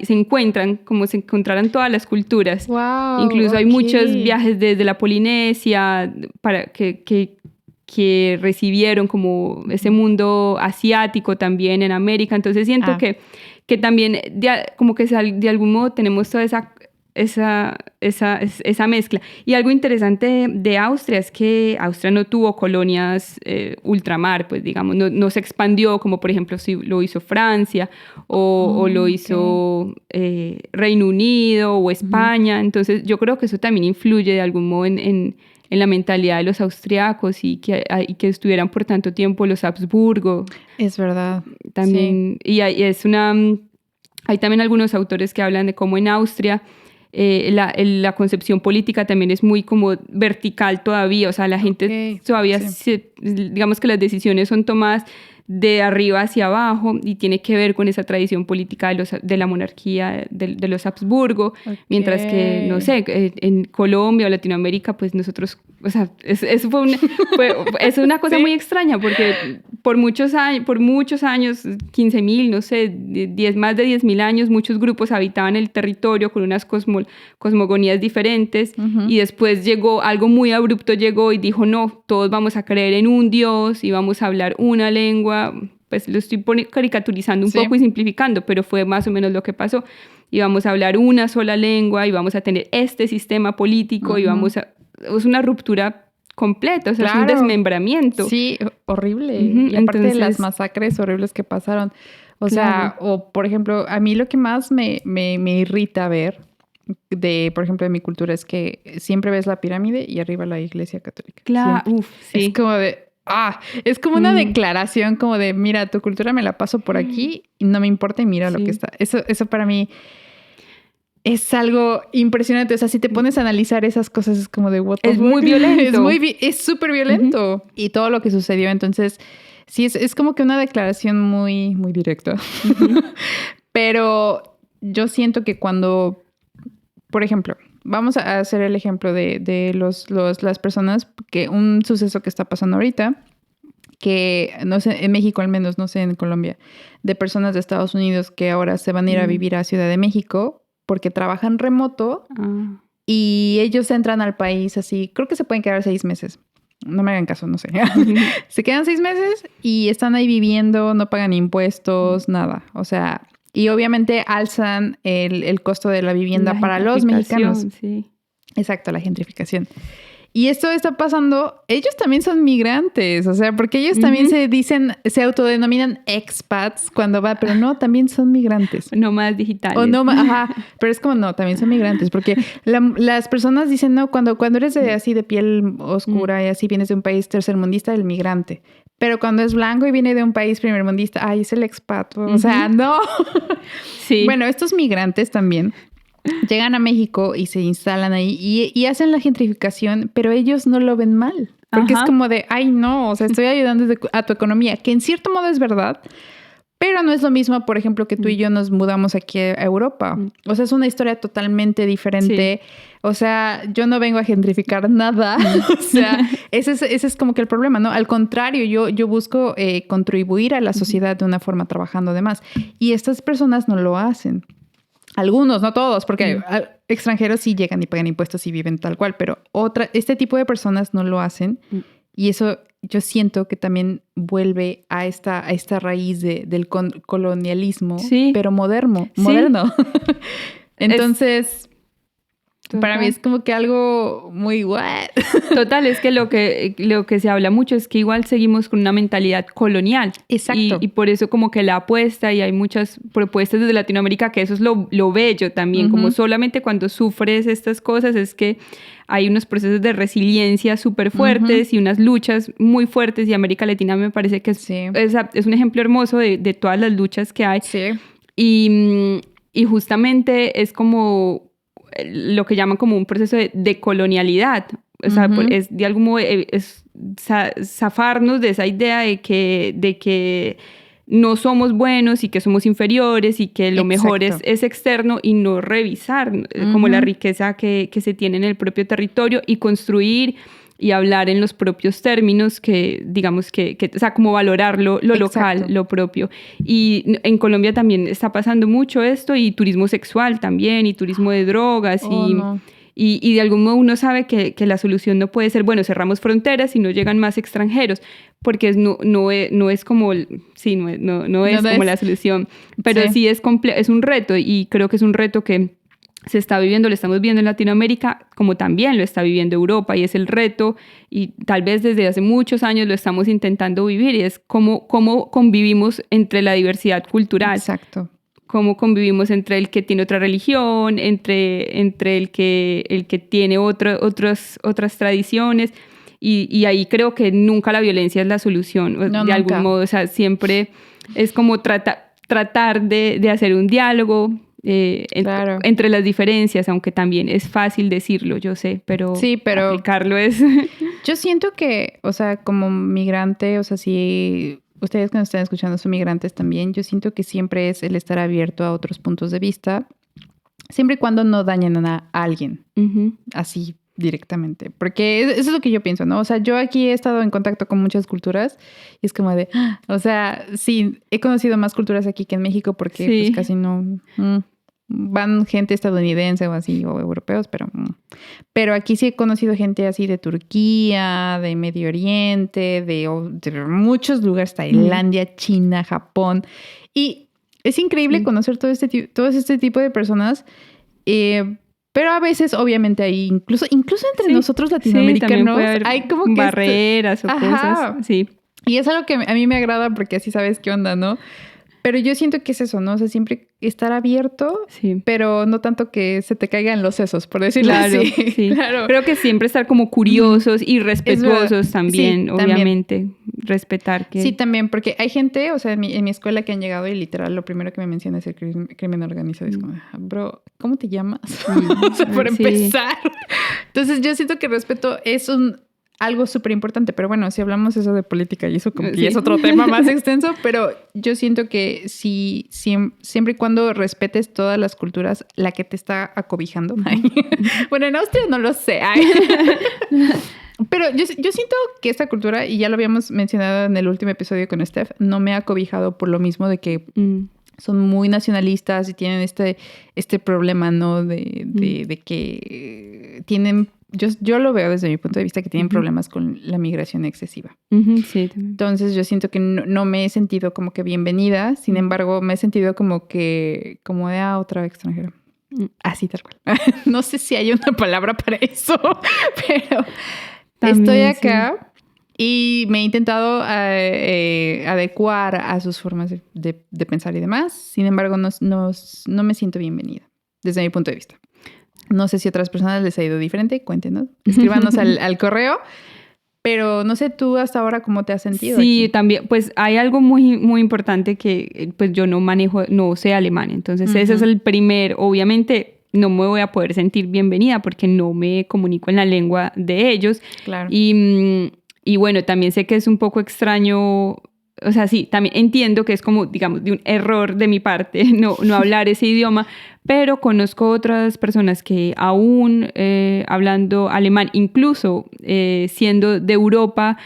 [SPEAKER 4] encuentran, como se encontraran todas las culturas.
[SPEAKER 3] Wow,
[SPEAKER 4] incluso hay muchos viajes desde la Polinesia para que recibieron como ese mundo asiático también en América. Entonces, siento que también como que de algún modo tenemos toda esa mezcla. Y algo interesante de Austria es que Austria no tuvo colonias ultramar, pues digamos, no se expandió como por ejemplo si lo hizo Francia o lo hizo Reino Unido o España. Entonces yo creo que eso también influye de algún modo en la mentalidad de los austriacos y que estuvieran por tanto tiempo los Habsburgo.
[SPEAKER 3] Es verdad.
[SPEAKER 4] También, y hay también algunos autores que hablan de cómo en Austria la concepción política también es muy como vertical todavía, o sea, la gente todavía, digamos que las decisiones son tomadas de arriba hacia abajo y tiene que ver con esa tradición política de la monarquía de los Habsburgo, mientras que, no sé, en Colombia o Latinoamérica, pues nosotros, o sea, es una cosa muy extraña porque por muchos años, 15.000, no sé, más de 10.000 años, muchos grupos habitaban el territorio con unas cosmogonías diferentes y después algo muy abrupto llegó y dijo, no, todos vamos a creer en un Dios y vamos a hablar una lengua. Pues lo estoy caricaturizando un poco y simplificando, pero fue más o menos lo que pasó. Y vamos a hablar una sola lengua y vamos a tener este sistema político y es una ruptura completa, o sea, es un desmembramiento.
[SPEAKER 3] Sí, horrible. Y aparte de las masacres horribles que pasaron. O sea, o por ejemplo, a mí lo que más me irrita ver por ejemplo, de mi cultura es que siempre ves la pirámide y arriba la iglesia católica.
[SPEAKER 4] Claro,
[SPEAKER 3] Es como de... es como una declaración como de, mira, tu cultura me la paso por aquí y no me importa y mira lo que está. Eso para mí es algo impresionante. O sea, si te pones a analizar esas cosas es como de what the fuck.
[SPEAKER 4] Muy violento.
[SPEAKER 3] Es súper violento. Y todo lo que sucedió. Entonces, sí, es como que una declaración muy, muy directa. Pero yo siento que cuando, por ejemplo, vamos a hacer el ejemplo de las personas, que un suceso que está pasando ahorita, que no sé, en México al menos, no sé, en Colombia, de personas de Estados Unidos que ahora se van a ir a vivir a Ciudad de México porque trabajan remoto y ellos entran al país así, creo que se pueden quedar 6 meses. No me hagan caso, no sé. Se quedan 6 meses y están ahí viviendo, no pagan impuestos, nada. O sea... Y obviamente alzan el costo de la vivienda para los mexicanos.
[SPEAKER 4] Sí.
[SPEAKER 3] Exacto, la gentrificación. Y esto está pasando, ellos también son migrantes, o sea, porque ellos también se autodenominan expats cuando va, pero no, también son migrantes.
[SPEAKER 4] Nómadas digitales.
[SPEAKER 3] O no, ajá, pero es como no, también son migrantes, porque las personas dicen, no, cuando eres así de piel oscura y así vienes de un país tercermundista, el migrante. Pero cuando es blanco y viene de un país primermundista, ay, es el expat. O sea, no.
[SPEAKER 4] Sí.
[SPEAKER 3] Bueno, estos migrantes también llegan a México y se instalan ahí y hacen la gentrificación, pero ellos no lo ven mal. Porque es como de, ay, no, o sea, estoy ayudando a tu economía, que en cierto modo es verdad, pero no es lo mismo, por ejemplo, que tú y yo nos mudamos aquí a Europa. O sea, es una historia totalmente diferente. Sí. O sea, yo no vengo a gentrificar nada. O sea, ese es como que el problema, ¿no? Al contrario, yo busco contribuir a la sociedad de una forma trabajando además. Y estas personas no lo hacen. Algunos, no todos, porque extranjeros sí llegan y pagan impuestos y viven tal cual, pero este tipo de personas no lo hacen. Y eso yo siento que también vuelve a esta raíz del colonialismo, pero moderno. Entonces, para mí es como que algo muy what.
[SPEAKER 4] Total, es que lo que se habla mucho es que igual seguimos con una mentalidad colonial.
[SPEAKER 3] Exacto.
[SPEAKER 4] Y por eso como que la apuesta, y hay muchas propuestas desde Latinoamérica, que eso es lo bello también, como solamente cuando sufres estas cosas es que hay unos procesos de resiliencia súper fuertes y unas luchas muy fuertes, y América Latina me parece que es un ejemplo hermoso de todas las luchas que hay.
[SPEAKER 3] Sí.
[SPEAKER 4] Y justamente es como lo que llaman como un proceso de decolonialidad. O sea, es de algún modo es zafarnos de esa idea de que no somos buenos y que somos inferiores y que lo mejor es externo, y no revisar como la riqueza que se tiene en el propio territorio y construir y hablar en los propios términos que digamos que o sea, como valorar lo local, lo propio. Y en Colombia también está pasando mucho esto, y turismo sexual también, y turismo de drogas, y de algún modo uno sabe que la solución no puede ser, bueno, cerramos fronteras y no llegan más extranjeros, porque no es como, como la solución, pero sí es un reto, y creo que es un reto que se está viviendo, lo estamos viendo en Latinoamérica, como también lo está viviendo Europa, y es el reto, y tal vez desde hace muchos años lo estamos intentando vivir, y es cómo convivimos entre la diversidad cultural.
[SPEAKER 3] Exacto.
[SPEAKER 4] Cómo convivimos entre el que tiene otra religión, entre el que tiene otras tradiciones, y ahí creo que nunca la violencia es la solución, algún modo, o sea, siempre es como tratar de hacer un diálogo entre las diferencias, aunque también es fácil decirlo, yo sé, pero aplicarlo es...
[SPEAKER 3] Yo siento que, o sea, como migrante, o sea, si ustedes que nos están escuchando son migrantes también, yo siento que siempre es el estar abierto a otros puntos de vista, siempre y cuando no dañen a alguien, así directamente. Porque eso es lo que yo pienso, ¿no? O sea, yo aquí he estado en contacto con muchas culturas y es como de... O sea, sí, he conocido más culturas aquí que en México porque pues casi no... van gente estadounidense o así, o europeos, pero aquí sí he conocido gente así de Turquía, de Medio Oriente, de muchos lugares, Tailandia, China, Japón, y es increíble conocer todo este tipo de personas, pero a veces obviamente hay incluso entre nosotros latinoamericanos hay como que
[SPEAKER 4] barreras o cosas,
[SPEAKER 3] y es algo que a mí me agrada porque así sabes qué onda, ¿no? Pero yo siento que es eso, ¿no? O sea, siempre estar abierto, pero no tanto que se te caigan los sesos, por decirlo así.
[SPEAKER 4] Sí. Claro. Creo que siempre estar como curiosos y respetuosos también, obviamente. También. Respetar que...
[SPEAKER 3] Sí, también, porque hay gente, o sea, en mi escuela que han llegado y literal lo primero que me menciona es el crimen organizado. Es como, bro, ¿cómo te llamas? O sea, por empezar. Entonces, yo siento que el respeto es algo súper importante, pero bueno, si hablamos eso de política y eso como que es otro tema más extenso, pero yo siento que siempre y cuando respetes todas las culturas, la que te está acobijando. Bueno, en Austria no lo sé. Pero yo siento que esta cultura, y ya lo habíamos mencionado en el último episodio con Steph, no me ha acobijado por lo mismo de que son muy nacionalistas y tienen este problema, ¿no? De que tienen... Yo lo veo desde mi punto de vista que tienen problemas con la migración excesiva.
[SPEAKER 4] Sí, también.
[SPEAKER 3] Entonces yo siento que no me he sentido como que bienvenida. Sin embargo, me he sentido como de otra extranjera. Así tal cual. No sé si hay una palabra para eso, Estoy acá y me he intentado adecuar a sus formas de pensar y demás. Sin embargo, no me siento bienvenida, desde mi punto de vista. No sé si a otras personas les ha ido diferente. Cuéntenos. Escríbanos al correo. Pero no sé tú hasta ahora cómo te has sentido.
[SPEAKER 4] Sí,
[SPEAKER 3] aquí.
[SPEAKER 4] También, pues hay algo muy, muy importante que pues yo no sé alemán. Entonces ese es el primer, obviamente no me voy a poder sentir bienvenida porque no me comunico en la lengua de ellos.
[SPEAKER 3] Claro.
[SPEAKER 4] Y bueno, también sé que es un poco extraño, o sea, sí, también entiendo que es como, digamos, de un error de mi parte no hablar ese idioma, pero conozco otras personas que aún hablando alemán, incluso siendo de Europa,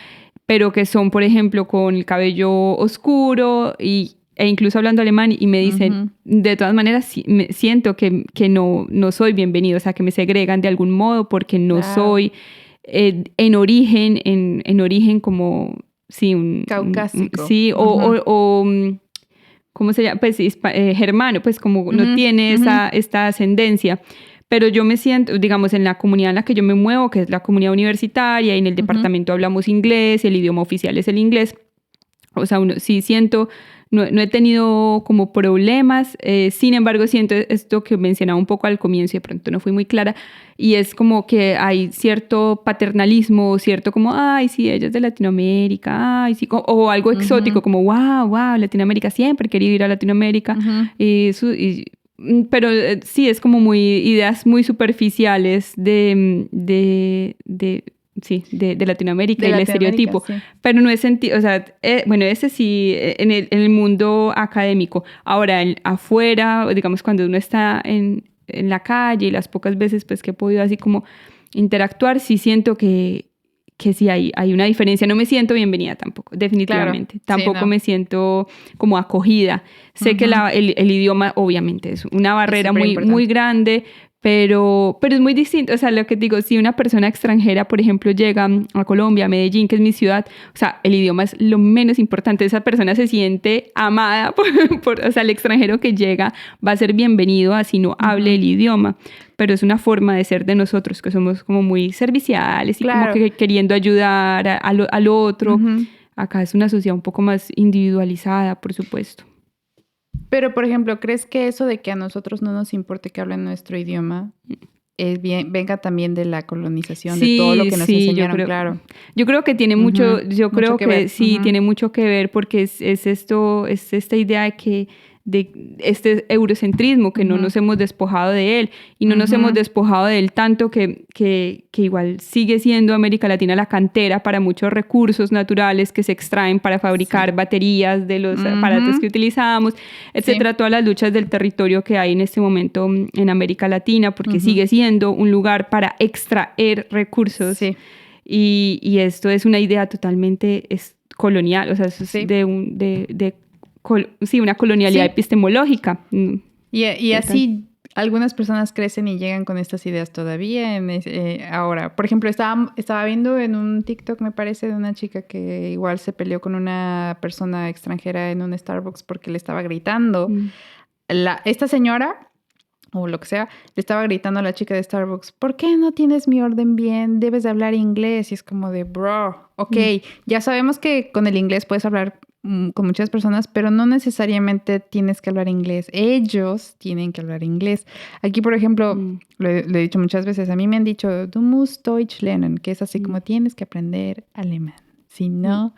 [SPEAKER 4] pero que son, por ejemplo, con el cabello oscuro e incluso hablando alemán y me dicen, de todas maneras, siento que no soy bienvenido, o sea, que me segregan de algún modo porque no soy en origen como... Sí,
[SPEAKER 3] caucásico.
[SPEAKER 4] Sí, o ¿cómo se llama? Pues germano, pues como no tiene esta ascendencia. Pero yo me siento, digamos, en la comunidad en la que yo me muevo, que es la comunidad universitaria, y en el departamento hablamos inglés, y el idioma oficial es el inglés. O sea, sí siento, no he tenido como problemas, sin embargo siento esto que mencionaba un poco al comienzo y de pronto no fui muy clara, y es como que hay cierto paternalismo, cierto como, ay, sí, ella es de Latinoamérica, ay, sí, o algo exótico, como, wow, Latinoamérica, siempre he querido ir a Latinoamérica, pero sí, es como ideas muy superficiales de Latinoamérica y el estereotipo, sí. Pero no es sentido, o sea, bueno, ese sí, en el mundo académico. Ahora, afuera, digamos, cuando uno está en la calle y las pocas veces pues que he podido así como interactuar, sí siento que sí hay una diferencia. No me siento bienvenida tampoco, definitivamente. Claro, tampoco sí, no. Me siento como acogida. Sé que el idioma obviamente es una barrera muy grande, pero es muy distinto. O sea, lo que digo, si una persona extranjera, por ejemplo, llega a Colombia, a Medellín, que es mi ciudad, o sea, el idioma es lo menos importante. Esa persona se siente amada, o sea, el extranjero que llega va a ser bienvenido así no hable el idioma. Pero es una forma de ser de nosotros, que somos como muy serviciales y como que queriendo ayudar al otro. Acá es una sociedad un poco más individualizada, por supuesto.
[SPEAKER 3] Pero, por ejemplo, ¿crees que eso de que a nosotros no nos importe que hablen nuestro idioma venga también de la colonización, de todo lo que nos enseñaron?
[SPEAKER 4] Yo creo que tiene mucho, tiene mucho que ver porque es esta idea de este eurocentrismo, que no nos hemos despojado de él y no nos hemos despojado de él tanto que igual sigue siendo América Latina la cantera para muchos recursos naturales que se extraen para fabricar baterías de los aparatos que utilizamos, etcétera, todas las luchas del territorio que hay en este momento en América Latina, porque sigue siendo un lugar para extraer recursos y esto es una idea totalmente colonial, o sea, eso es una colonialidad epistemológica.
[SPEAKER 3] Y así algunas personas crecen y llegan con estas ideas todavía. Ahora, por ejemplo, estaba viendo en un TikTok, me parece, de una chica que igual se peleó con una persona extranjera en un Starbucks porque le estaba gritando. Esta señora, o lo que sea, le estaba gritando a la chica de Starbucks, ¿por qué no tienes mi orden bien? Debes de hablar inglés. Y es como de, bro, ok, ya sabemos que con el inglés puedes hablar con muchas personas, pero no necesariamente tienes que hablar inglés. Ellos tienen que hablar inglés. Aquí, por ejemplo, lo he dicho muchas veces, a mí me han dicho, du musst Deutsch lernen, que es así como tienes que aprender alemán. Si no,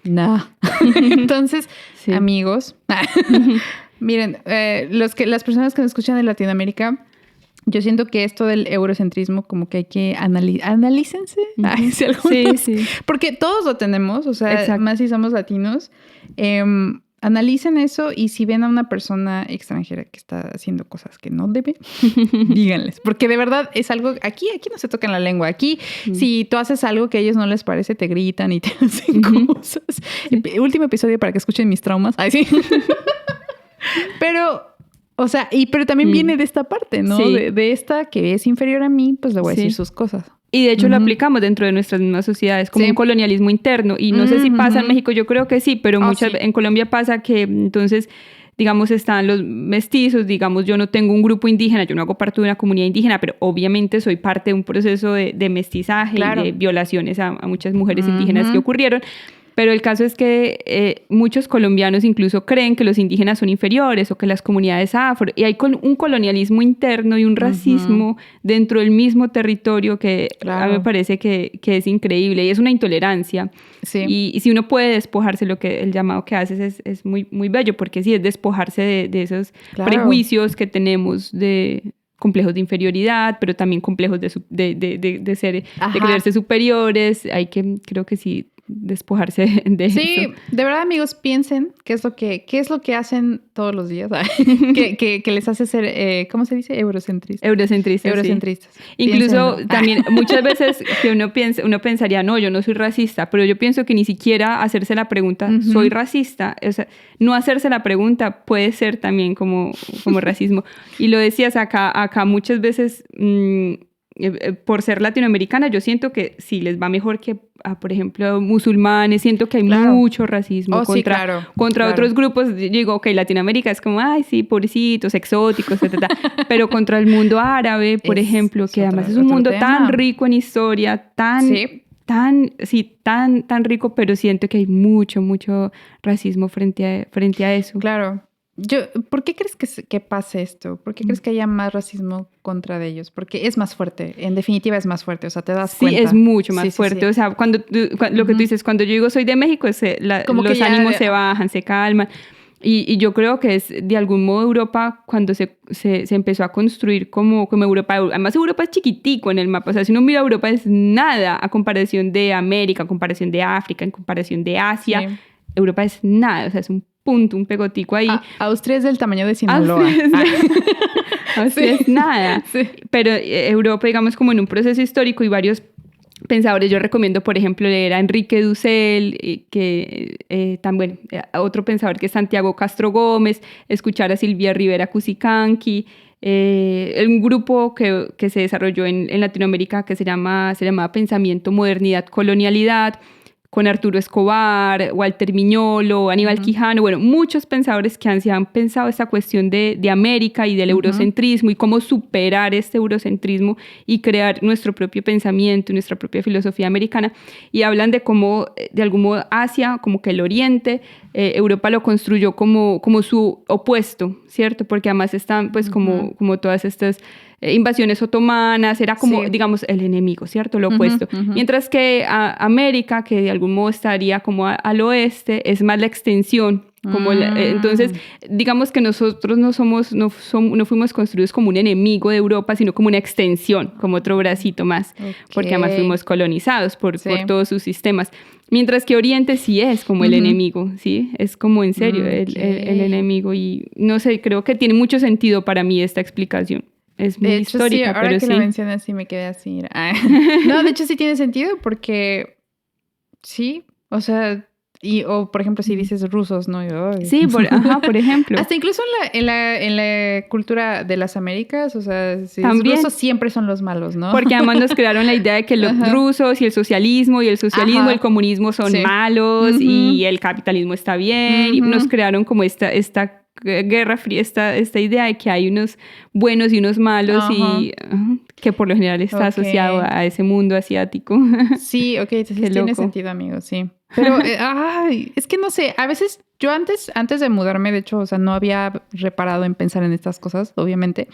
[SPEAKER 3] no. Entonces, amigos, miren, las personas que nos escuchan en Latinoamérica, yo siento que esto del eurocentrismo como que hay que analícense. Porque todos lo tenemos, o sea, más si somos latinos. Analicen eso y si ven a una persona extranjera que está haciendo cosas que no debe, díganles. Porque de verdad es algo... Aquí no se toca en la lengua. Aquí, si tú haces algo que a ellos no les parece, te gritan y te hacen cosas. El último episodio para que escuchen mis traumas. Ay, sí. Pero... O sea, pero también viene de esta parte, ¿no? Sí. De esta que es inferior a mí, pues le voy a decir sus cosas.
[SPEAKER 4] Y de hecho lo aplicamos dentro de nuestras mismas sociedades como un colonialismo interno. Y no sé si pasa en México, yo creo que sí, pero en Colombia pasa que entonces digamos, están los mestizos, digamos, yo no tengo un grupo indígena, yo no hago parte de una comunidad indígena, pero obviamente soy parte de un proceso de mestizaje
[SPEAKER 3] Claro.
[SPEAKER 4] y de violaciones a muchas mujeres indígenas que ocurrieron. Pero el caso es que muchos colombianos incluso creen que los indígenas son inferiores o que las comunidades afro. Y hay un colonialismo interno y un racismo dentro del mismo territorio que a mí me parece que es increíble. Y es una intolerancia.
[SPEAKER 3] Sí.
[SPEAKER 4] Y si uno puede despojarse, el llamado que haces es muy, muy bello, porque sí, es despojarse de esos prejuicios que tenemos de complejos de inferioridad, pero también complejos de creerse superiores. Hay que, creo que sí, despojarse de eso.
[SPEAKER 3] Sí, de verdad, amigos, piensen qué es lo que hacen todos los días, que les hace ser, ¿cómo se dice? Eurocentristas.
[SPEAKER 4] Eurocentristas. Sí. Incluso también muchas veces que uno pensaría, no, yo no soy racista, pero yo pienso que ni siquiera hacerse la pregunta, ¿soy racista? O sea, no hacerse la pregunta puede ser también como racismo. Y lo decías acá muchas veces, por ser latinoamericana, yo siento que sí les va mejor que por ejemplo, musulmanes. Siento que hay mucho racismo contra otros grupos. Digo, ok, Latinoamérica es como, ay, sí, pobrecitos, exóticos, etc. Pero contra el mundo árabe, por ejemplo, que además es un mundo tan rico en historia, tan rico, pero siento que hay mucho racismo frente a eso.
[SPEAKER 3] Claro. ¿Por qué crees que pase esto? ¿Por qué crees que haya más racismo contra de ellos? Porque es más fuerte. En definitiva es más fuerte. O sea, te das cuenta.
[SPEAKER 4] Sí, es mucho más fuerte. Sí. O sea, lo que tú dices, cuando yo digo soy de México, los ánimos se bajan, se calman. Y yo creo que es de algún modo Europa cuando se empezó a construir como Europa. Además, Europa es chiquitico en el mapa. O sea, si uno mira Europa es nada a comparación de América, a comparación de África, en comparación de Asia. Sí. Europa es nada. O sea, es un punto, un pegotico ahí.
[SPEAKER 3] Austria es del tamaño de Sinaloa.
[SPEAKER 4] Austria es nada. Sí. Pero Europa, digamos, como en un proceso histórico y varios pensadores, yo recomiendo, por ejemplo, leer a Enrique Dussel, también otro pensador que es Santiago Castro Gómez, escuchar a Silvia Rivera Cusicanqui, un grupo que se desarrolló en Latinoamérica que se llamaba Pensamiento, Modernidad, Colonialidad, con Arturo Escobar, Walter Miñolo, Aníbal Quijano, bueno, muchos pensadores que se han pensado esta cuestión de América y del eurocentrismo y cómo superar este eurocentrismo y crear nuestro propio pensamiento, nuestra propia filosofía americana, y hablan de cómo, de algún modo, Asia, como que el Oriente, Europa lo construyó como su opuesto, ¿cierto? Porque además están, pues, como todas estas invasiones otomanas, era como, digamos, el enemigo, ¿cierto? Lo opuesto. Mientras que América, que de algún modo estaría como al oeste, es más la extensión. Entonces, digamos que nosotros no fuimos construidos como un enemigo de Europa, sino como una extensión, como otro bracito más, porque además fuimos colonizados por todos sus sistemas. Mientras que Oriente sí es como el enemigo, ¿sí? Es como en serio el enemigo. Y no sé, creo que tiene mucho sentido para mí esta explicación. Es muy histórica,
[SPEAKER 3] sí, ahora
[SPEAKER 4] pero
[SPEAKER 3] que lo mencionas sí me quedé así. No, de hecho sí tiene sentido porque sí, o sea, o por ejemplo si dices rusos, ¿no?
[SPEAKER 4] Sí, por ejemplo.
[SPEAKER 3] Hasta incluso en la cultura de las Américas, o sea, si los rusos siempre son los malos, ¿no?
[SPEAKER 4] Porque además nos crearon la idea de que los rusos y el socialismo, el comunismo son malos y el capitalismo está bien, y nos crearon como esta guerra fría, esta idea de que hay unos buenos y unos malos y que por lo general está asociado a ese mundo asiático.
[SPEAKER 3] Sí, entonces tiene sentido, amigo, sí. Pero, es que no sé, a veces yo antes de mudarme, de hecho, o sea, no había reparado en pensar en estas cosas, obviamente.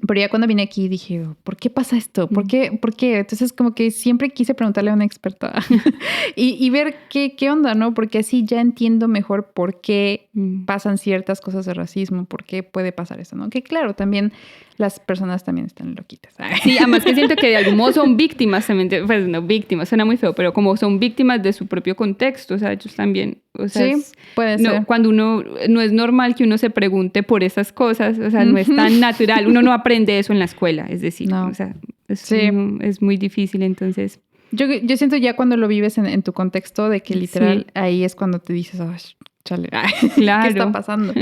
[SPEAKER 3] Pero ya cuando vine aquí dije, ¿por qué pasa esto? ¿Por qué? Entonces como que siempre quise preguntarle a una experta y ver qué onda, ¿no? Porque así ya entiendo mejor por qué pasan ciertas cosas de racismo, por qué puede pasar eso, ¿no? Que claro, también las personas también están loquitas.
[SPEAKER 4] Sí, además que siento que de algún modo son víctimas también, pues no víctimas, suena muy feo, pero como son víctimas de su propio contexto, o sea, ellos también, o sea,
[SPEAKER 3] sí, puede ser.
[SPEAKER 4] Cuando no es normal que uno se pregunte por esas cosas, o sea, no es tan natural, uno no aprende eso en la escuela, es decir, o sea, es muy difícil, entonces.
[SPEAKER 3] Yo siento ya cuando lo vives en tu contexto de que literal ahí es cuando te dices, chale,
[SPEAKER 4] claro.
[SPEAKER 3] ¿Qué está pasando?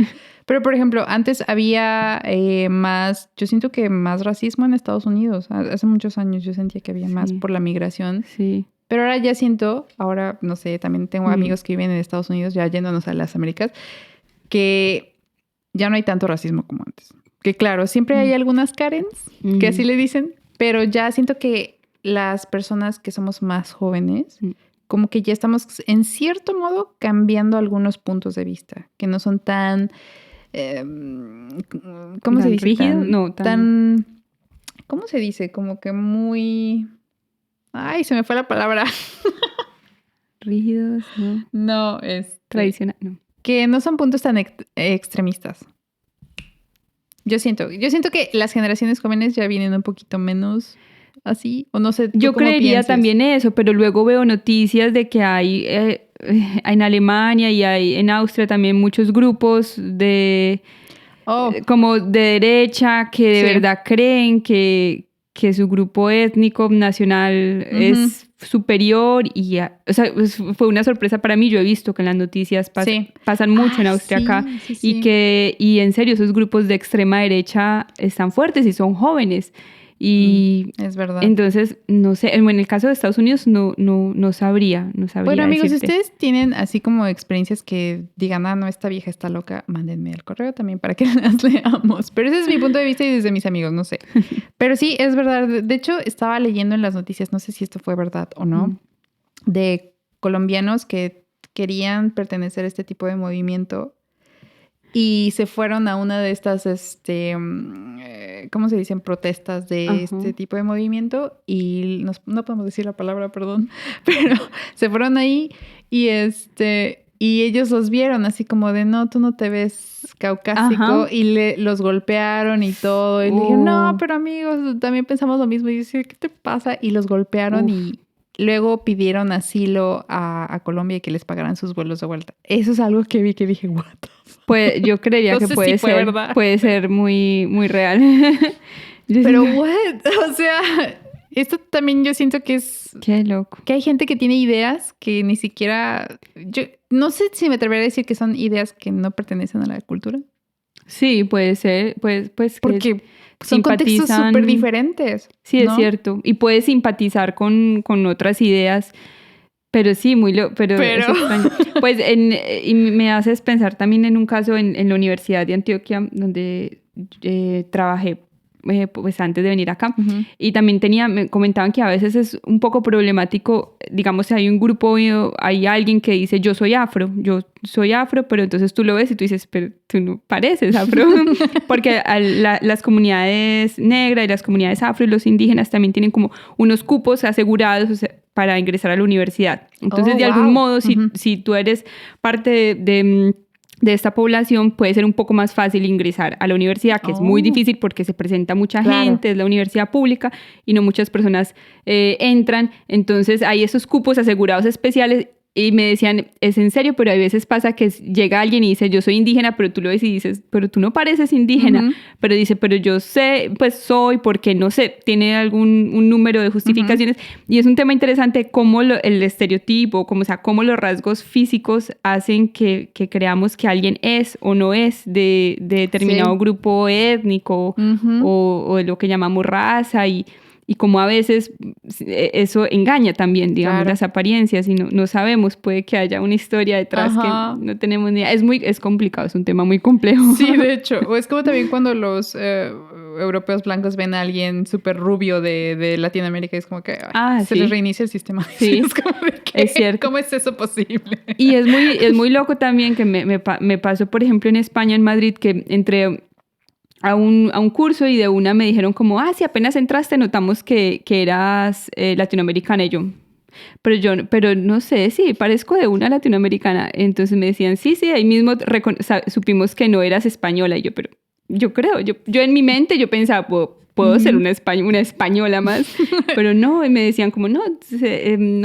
[SPEAKER 3] Pero, por ejemplo, antes había yo siento que más racismo en Estados Unidos. Hace muchos años yo sentía que había más por la migración.
[SPEAKER 4] Sí.
[SPEAKER 3] Pero ahora ya no sé, también tengo amigos que viven en Estados Unidos, ya yéndonos a las Américas, que ya no hay tanto racismo como antes. Que claro, siempre hay algunas Karens, que así le dicen, pero ya siento que las personas que somos más jóvenes, como que ya estamos en cierto modo cambiando algunos puntos de vista, que no son tan... ¿cómo se dice?
[SPEAKER 4] ¿Rígido? No, tan...
[SPEAKER 3] ¿Cómo se dice? Como que muy... Ay, se me fue la palabra.
[SPEAKER 4] Rígidos, ¿no?
[SPEAKER 3] No, es...
[SPEAKER 4] Tradicional, no.
[SPEAKER 3] Que no son puntos tan extremistas. Yo siento que las generaciones jóvenes ya vienen un poquito menos así, o no sé.
[SPEAKER 4] Yo creería también eso, pero luego veo noticias de que hay en Alemania y hay en Austria también muchos grupos de como de derecha que de verdad creen que su grupo étnico nacional es superior y o sea, fue una sorpresa para mí. Yo he visto que en las noticias pasan mucho en Austria acá y en serio esos grupos de extrema derecha están fuertes y son jóvenes y
[SPEAKER 3] es verdad.
[SPEAKER 4] Entonces no sé, en el caso de Estados Unidos no sabría
[SPEAKER 3] bueno, amigos,
[SPEAKER 4] decirte.
[SPEAKER 3] si ustedes tienen así como experiencias que digan, no, esta vieja está loca, mándenme el correo también para que las leamos. Pero ese es mi punto de vista y desde mis amigos, no sé. Pero sí, es verdad. De hecho, estaba leyendo en las noticias, no sé si esto fue verdad o no, de colombianos que querían pertenecer a este tipo de movimiento y se fueron a una de estas, ¿cómo se dicen? Protestas de este tipo de movimiento y no podemos decir la palabra, perdón, pero se fueron ahí y y ellos los vieron así como de, no, tú no te ves caucásico y los golpearon y todo. Y le dijeron, no, pero amigos, también pensamos lo mismo. Y yo decía, ¿qué te pasa? Y los golpearon y luego pidieron asilo a Colombia y que les pagaran sus vuelos de vuelta. Eso es algo que vi que dije, what the fuck?
[SPEAKER 4] Pues yo creería que puede ser muy, muy real.
[SPEAKER 3] Pero what? O sea, esto también yo siento que es...
[SPEAKER 4] Qué loco.
[SPEAKER 3] Que hay gente que tiene ideas que ni siquiera... Yo no sé si me atrevería a decir que son ideas que no pertenecen a la cultura.
[SPEAKER 4] Sí, puede ser. Pues
[SPEAKER 3] porque son contextos súper diferentes.
[SPEAKER 4] Sí, ¿no? Es cierto. Y puedes simpatizar con otras ideas. Pero sí, pero... Es extraño. Pues y me haces pensar también en un caso en la Universidad de Antioquia, donde trabajé pues antes de venir acá. Y también me comentaban que a veces es un poco problemático, digamos, si hay un grupo, hay alguien que dice, yo soy afro, pero entonces tú lo ves y tú dices, pero tú no pareces afro. Porque las comunidades negras y las comunidades afro y los indígenas también tienen como unos cupos asegurados, o sea, para ingresar a la universidad. Entonces, de algún modo, si tú eres parte de esta población, puede ser un poco más fácil ingresar a la universidad, que es muy difícil porque se presenta mucha gente, es la universidad pública y no muchas personas entran. Entonces, hay esos cupos asegurados especiales. Y me decían, es en serio, pero a veces pasa que llega alguien y dice, yo soy indígena, pero tú lo ves y dices, pero tú no pareces indígena. Pero dice, pero yo sé, pues soy, porque no sé, tiene un número de justificaciones. Y es un tema interesante cómo el estereotipo, cómo los rasgos físicos hacen que creamos que alguien es o no es de determinado grupo étnico o de lo que llamamos raza y como a veces eso engaña también, digamos, las apariencias y no sabemos, puede que haya una historia detrás que no tenemos ni idea. Es complicado, es un tema muy complejo.
[SPEAKER 3] Sí, de hecho. O es como también cuando los europeos blancos ven a alguien súper rubio de Latinoamérica y es como que se les reinicia el sistema.
[SPEAKER 4] Sí,
[SPEAKER 3] es como de que,
[SPEAKER 4] es cierto.
[SPEAKER 3] ¿Cómo es eso posible?
[SPEAKER 4] Y es muy loco también que me pasó, por ejemplo, en España, en Madrid, que entré a un curso y de una me dijeron como, si apenas entraste notamos que eras latinoamericana. Y yo, pero no sé, sí, parezco de una latinoamericana. Entonces me decían, sí, ahí mismo supimos que no eras española. Y yo, pero yo creo, yo en mi mente yo pensaba, puedo ser una española más, pero no, y me decían como, no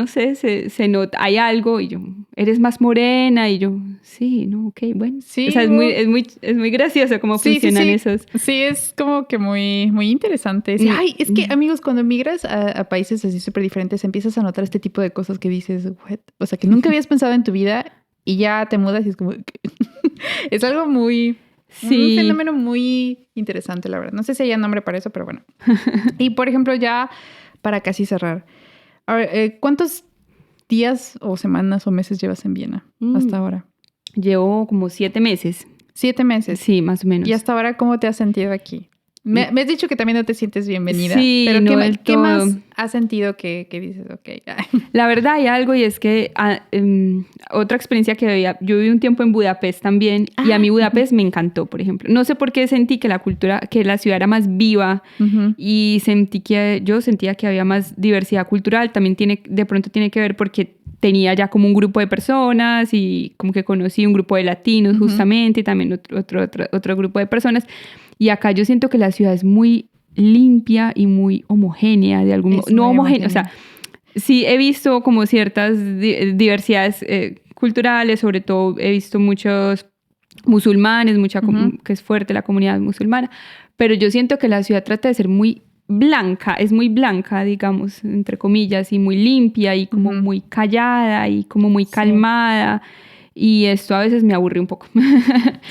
[SPEAKER 4] sé, se nota, hay algo, y yo, eres más morena, y yo, sí, no, ok, bueno.
[SPEAKER 3] Sí,
[SPEAKER 4] o sea, es muy gracioso cómo funcionan esos.
[SPEAKER 3] Sí, es como que muy, muy interesante. Sí, es que, amigos, cuando migras a países así súper diferentes, empiezas a notar este tipo de cosas que dices, what? O sea, que nunca habías pensado en tu vida, y ya te mudas y es como, es algo muy... Sí. Un fenómeno muy interesante, la verdad. No sé si haya nombre para eso, pero bueno. Y, por ejemplo, ya para casi cerrar. A ver, ¿cuántos días o semanas o meses llevas en Viena hasta ahora?
[SPEAKER 4] Llevo como 7 meses.
[SPEAKER 3] 7 meses.
[SPEAKER 4] Sí, más o menos.
[SPEAKER 3] ¿Y hasta ahora cómo te has sentido aquí? Me has dicho que también no te sientes bienvenida.
[SPEAKER 4] Sí,
[SPEAKER 3] pero
[SPEAKER 4] no
[SPEAKER 3] ¿qué más has sentido que dices, ok?
[SPEAKER 4] La verdad hay algo y es que otra experiencia que veía, yo viví un tiempo en Budapest también y a mí Budapest me encantó, por ejemplo. No sé por qué sentí que la ciudad era más viva y yo sentía que había más diversidad cultural. También de pronto tiene que ver porque tenía ya como un grupo de personas y como que conocí un grupo de latinos justamente y también otro grupo de personas. Y acá yo siento que la ciudad es muy limpia y muy homogénea de algún modo. No homogénea, o sea, sí he visto como ciertas diversidades culturales, sobre todo he visto muchos musulmanes, que es fuerte la comunidad musulmana, pero yo siento que la ciudad trata de ser muy blanca, es muy blanca, digamos, entre comillas, y muy limpia y como muy callada y como muy calmada. Y esto a veces me aburre un poco.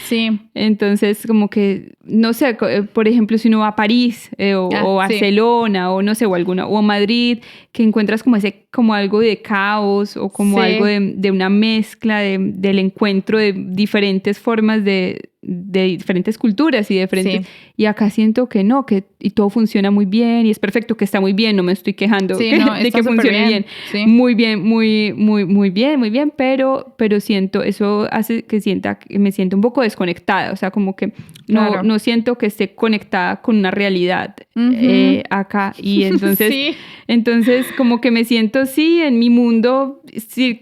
[SPEAKER 3] Sí.
[SPEAKER 4] Entonces, como que, no sé, por ejemplo, si uno va a París o Barcelona o no sé, o Madrid, que encuentras como algo de caos o como algo de una mezcla del encuentro de diferentes formas de diferentes culturas y diferentes... Sí. Y acá siento que no, y todo funciona muy bien y es perfecto, que está muy bien, no me estoy quejando de que funcione bien. Sí. Muy bien, muy bien, pero siento, eso hace que me siento un poco desconectada, o sea, como que no siento que esté conectada con una realidad acá y entonces, entonces como que me siento en mi mundo,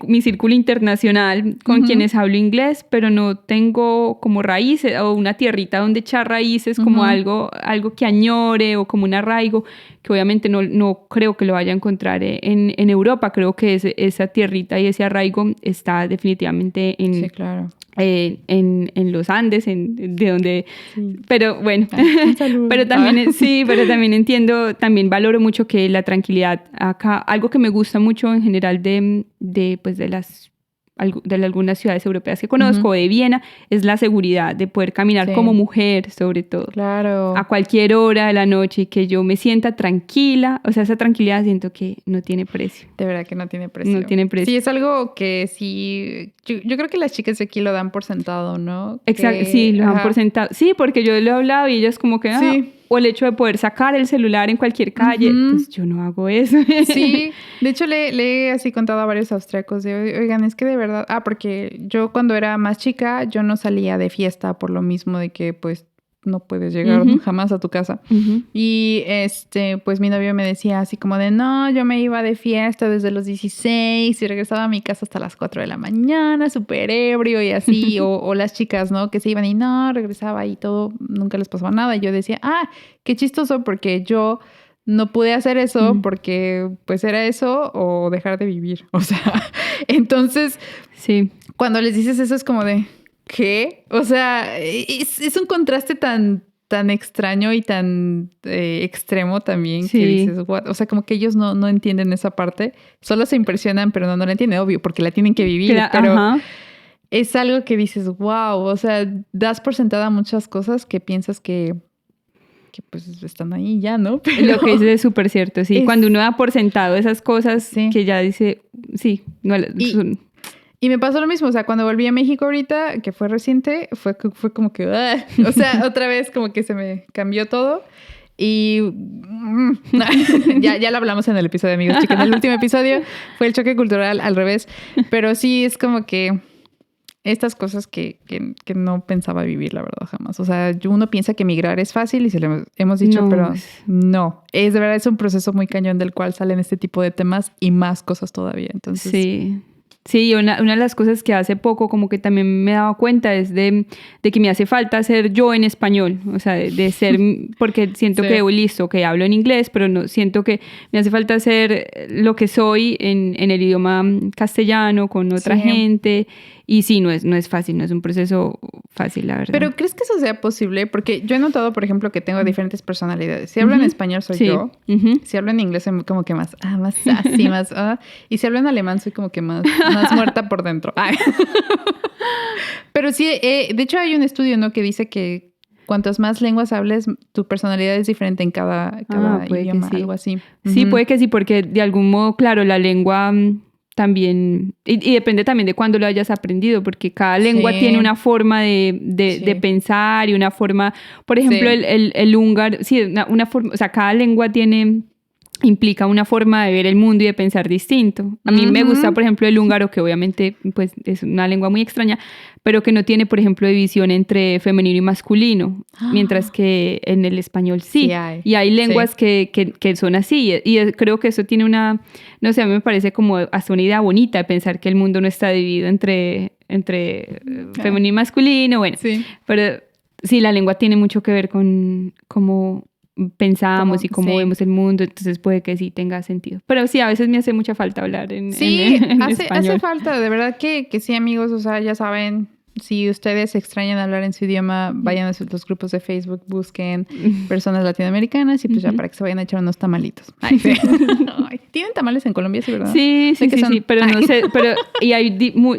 [SPEAKER 4] mi círculo internacional con quienes hablo inglés, pero no tengo como raíces o una tierrita donde echar raíces, como algo que añore o como un arraigo, que obviamente no creo que lo vaya a encontrar en Europa. Creo que esa tierrita y ese arraigo está definitivamente en los Andes, de donde... Sí. Pero bueno, pero también entiendo, también valoro mucho que la tranquilidad acá, algo que me gusta mucho en general de algunas ciudades europeas que conozco, de Viena, es la seguridad de poder caminar como mujer, sobre todo.
[SPEAKER 3] Claro.
[SPEAKER 4] A cualquier hora de la noche y que yo me sienta tranquila. O sea, esa tranquilidad siento que no tiene precio.
[SPEAKER 3] De verdad que no tiene precio.
[SPEAKER 4] No tiene precio.
[SPEAKER 3] Sí, es algo que sí... Yo creo que las chicas de aquí lo dan por sentado, ¿no?
[SPEAKER 4] Exacto, sí, lo dan por sentado. Sí, porque yo lo he hablado y ellas como que... O el hecho de poder sacar el celular en cualquier calle, pues yo no hago eso.
[SPEAKER 3] Sí, de hecho le he así contado a varios austriacos de, oigan, es que de verdad... porque yo cuando era más chica, yo no salía de fiesta por lo mismo de que pues no puedes llegar jamás a tu casa. Y pues mi novio me decía así como de, no, yo me iba de fiesta desde los 16 y regresaba a mi casa hasta las 4 de la mañana, súper ebrio y así, o las chicas, ¿no? Que se iban y no, regresaba y todo, nunca les pasaba nada. Y yo decía, qué chistoso, porque yo no pude hacer eso porque pues era eso o dejar de vivir. O sea, entonces, cuando les dices eso es como de... ¿Qué? O sea, es un contraste tan extraño y tan extremo también que dices, what? O sea, como que ellos no entienden esa parte. Solo se impresionan, pero no la entienden, obvio, porque la tienen que vivir. Pero es algo que dices, wow, o sea, das por sentada muchas cosas que piensas que pues están ahí ya, ¿no? Pero
[SPEAKER 4] lo que dices es súper cierto, sí. Cuando uno da por sentado esas cosas que ya dice,
[SPEAKER 3] Y me pasó lo mismo, o sea, cuando volví a México ahorita, que fue reciente, fue como que, o sea, otra vez como que se me cambió todo. Y ya lo hablamos en el episodio, amigos, chicos. En el último episodio fue el choque cultural al revés. Pero sí es como que estas cosas que no pensaba vivir, la verdad, jamás. O sea, uno piensa que emigrar es fácil y se lo hemos dicho, pero no. Es de verdad, es un proceso muy cañón del cual salen este tipo de temas y más cosas todavía. Entonces,
[SPEAKER 4] Sí, una de las cosas que hace poco como que también me he dado cuenta es de que me hace falta ser yo en español, o sea, de ser, porque siento que listo, que hablo en inglés, pero no siento que me hace falta ser lo que soy en el idioma castellano, con otra gente. Y sí, no es fácil, no es un proceso fácil, la verdad.
[SPEAKER 3] ¿Pero crees que eso sea posible? Porque yo he notado, por ejemplo, que tengo diferentes personalidades. Si hablo en español soy yo. Si hablo en inglés soy como que más así, más... Y si hablo en alemán soy como que más muerta por dentro. Pero sí, de hecho hay un estudio, ¿no? Que dice que cuantas más lenguas hables, tu personalidad es diferente en cada idioma, algo así.
[SPEAKER 4] Sí, puede que sí, porque de algún modo, claro, la lengua... también, y depende también de cuándo lo hayas aprendido, porque cada lengua tiene una forma de pensar y una forma, por ejemplo, el húngaro, una forma, o sea, cada lengua implica una forma de ver el mundo y de pensar distinto. A mí me gusta, por ejemplo, el húngaro, que obviamente pues, es una lengua muy extraña, pero que no tiene, por ejemplo, división entre femenino y masculino, mientras que en el español sí hay. Y hay lenguas que son así, y creo que eso tiene no sé, a mí me parece como hasta una idea bonita de pensar que el mundo no está dividido entre femenino y masculino, bueno, pero sí, la lengua tiene mucho que ver con cómo pensamos y cómo vemos el mundo, entonces puede que sí tenga sentido. Pero sí, a veces me hace mucha falta hablar en español.
[SPEAKER 3] Hace falta, de verdad que sí, amigos, o sea, ya saben, si ustedes extrañan hablar en su idioma, vayan a los grupos de Facebook, busquen personas latinoamericanas y pues ya para que se vayan a echar unos tamalitos. Ay, sí. Ay, ¿tienen tamales en Colombia, sí, verdad?
[SPEAKER 4] Sí, pero no sé, y hay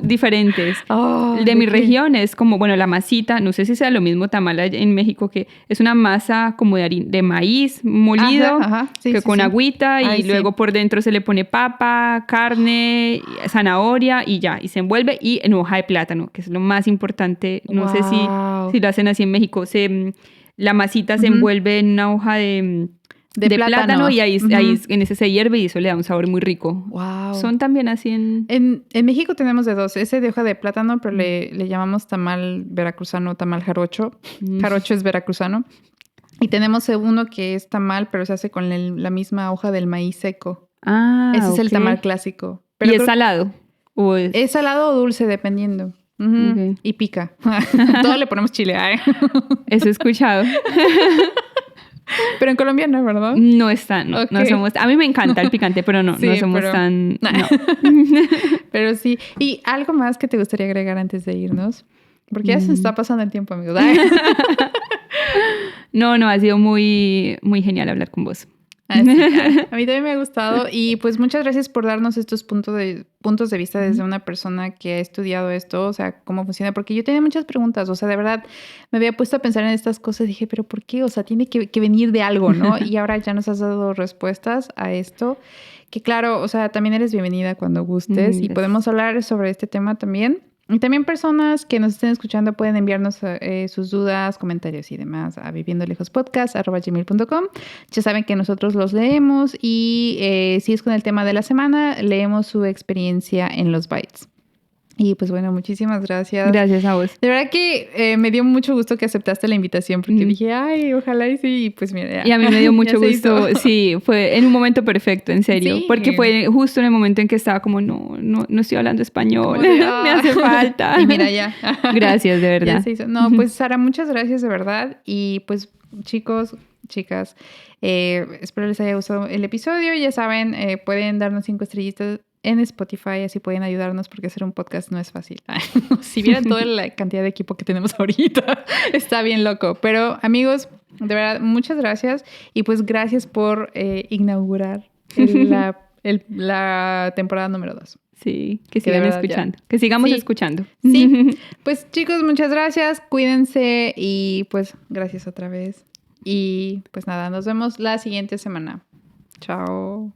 [SPEAKER 4] diferentes. El de mi región es como, bueno, la masita, no sé si sea lo mismo tamal en México, que es una masa como de maíz molido, con agüita y luego por dentro se le pone papa, carne, zanahoria y ya, y se envuelve y en hoja de plátano, que es lo más importante. No sé si lo hacen así en México. La masita se envuelve en una hoja de plátano y ahí en ese se hierve y eso le da un sabor muy rico. Wow. Son también así
[SPEAKER 3] en México tenemos de dos. Ese de hoja de plátano, pero le llamamos tamal veracruzano, tamal jarocho. Jarocho es veracruzano. Y tenemos uno que es tamal, pero se hace con la misma hoja del maíz seco. Ese es el tamal clásico. Pero
[SPEAKER 4] ¿y es salado?
[SPEAKER 3] Es salado o dulce, dependiendo. Y pica. Todo le ponemos chile.
[SPEAKER 4] Eso he escuchado.
[SPEAKER 3] Pero en Colombia no, ¿verdad?
[SPEAKER 4] No están, no somos. A mí me encanta el picante, pero no somos tan. No.
[SPEAKER 3] Pero sí. ¿Y algo más que te gustaría agregar antes de irnos? Porque ya se está pasando el tiempo, amigos.
[SPEAKER 4] No, ha sido muy, muy genial hablar con vos.
[SPEAKER 3] A mí también me ha gustado y pues muchas gracias por darnos estos puntos de vista desde una persona que ha estudiado esto, o sea, cómo funciona, porque yo tenía muchas preguntas, o sea, de verdad me había puesto a pensar en estas cosas y dije, pero ¿por qué? O sea, tiene que venir de algo, ¿no? Y ahora ya nos has dado respuestas a esto, que claro, o sea, también eres bienvenida cuando gustes y podemos hablar sobre este tema también. Y también personas que nos estén escuchando pueden enviarnos sus dudas, comentarios y demás a viviendolejospodcast@gmail.com. Ya saben que nosotros los leemos y si es con el tema de la semana, leemos su experiencia en los Bytes. Y pues bueno, muchísimas gracias.
[SPEAKER 4] Gracias a vos.
[SPEAKER 3] De verdad que me dio mucho gusto que aceptaste la invitación porque dije, ay, ojalá y sí. Y pues mira,
[SPEAKER 4] y a mí me dio mucho gusto. Sí, fue en un momento perfecto, en serio. Sí. Porque fue justo en el momento en que estaba como, no estoy hablando español. Me hace falta.
[SPEAKER 3] Y mira, ya.
[SPEAKER 4] Gracias, de verdad.
[SPEAKER 3] Ya se hizo. No, pues Sara, muchas gracias de verdad. Y pues chicos, chicas, espero les haya gustado el episodio. Ya saben, pueden darnos 5 estrellitas en Spotify, así pueden ayudarnos porque hacer un podcast no es fácil. Si vieran toda la cantidad de equipo que tenemos ahorita, está bien loco. Pero amigos, de verdad, muchas gracias y pues gracias por inaugurar la temporada número 2.
[SPEAKER 4] Sí, que sigan escuchando. Que sigamos escuchando.
[SPEAKER 3] Sí, pues chicos, muchas gracias, cuídense y pues gracias otra vez. Y pues nada, nos vemos la siguiente semana. Chao.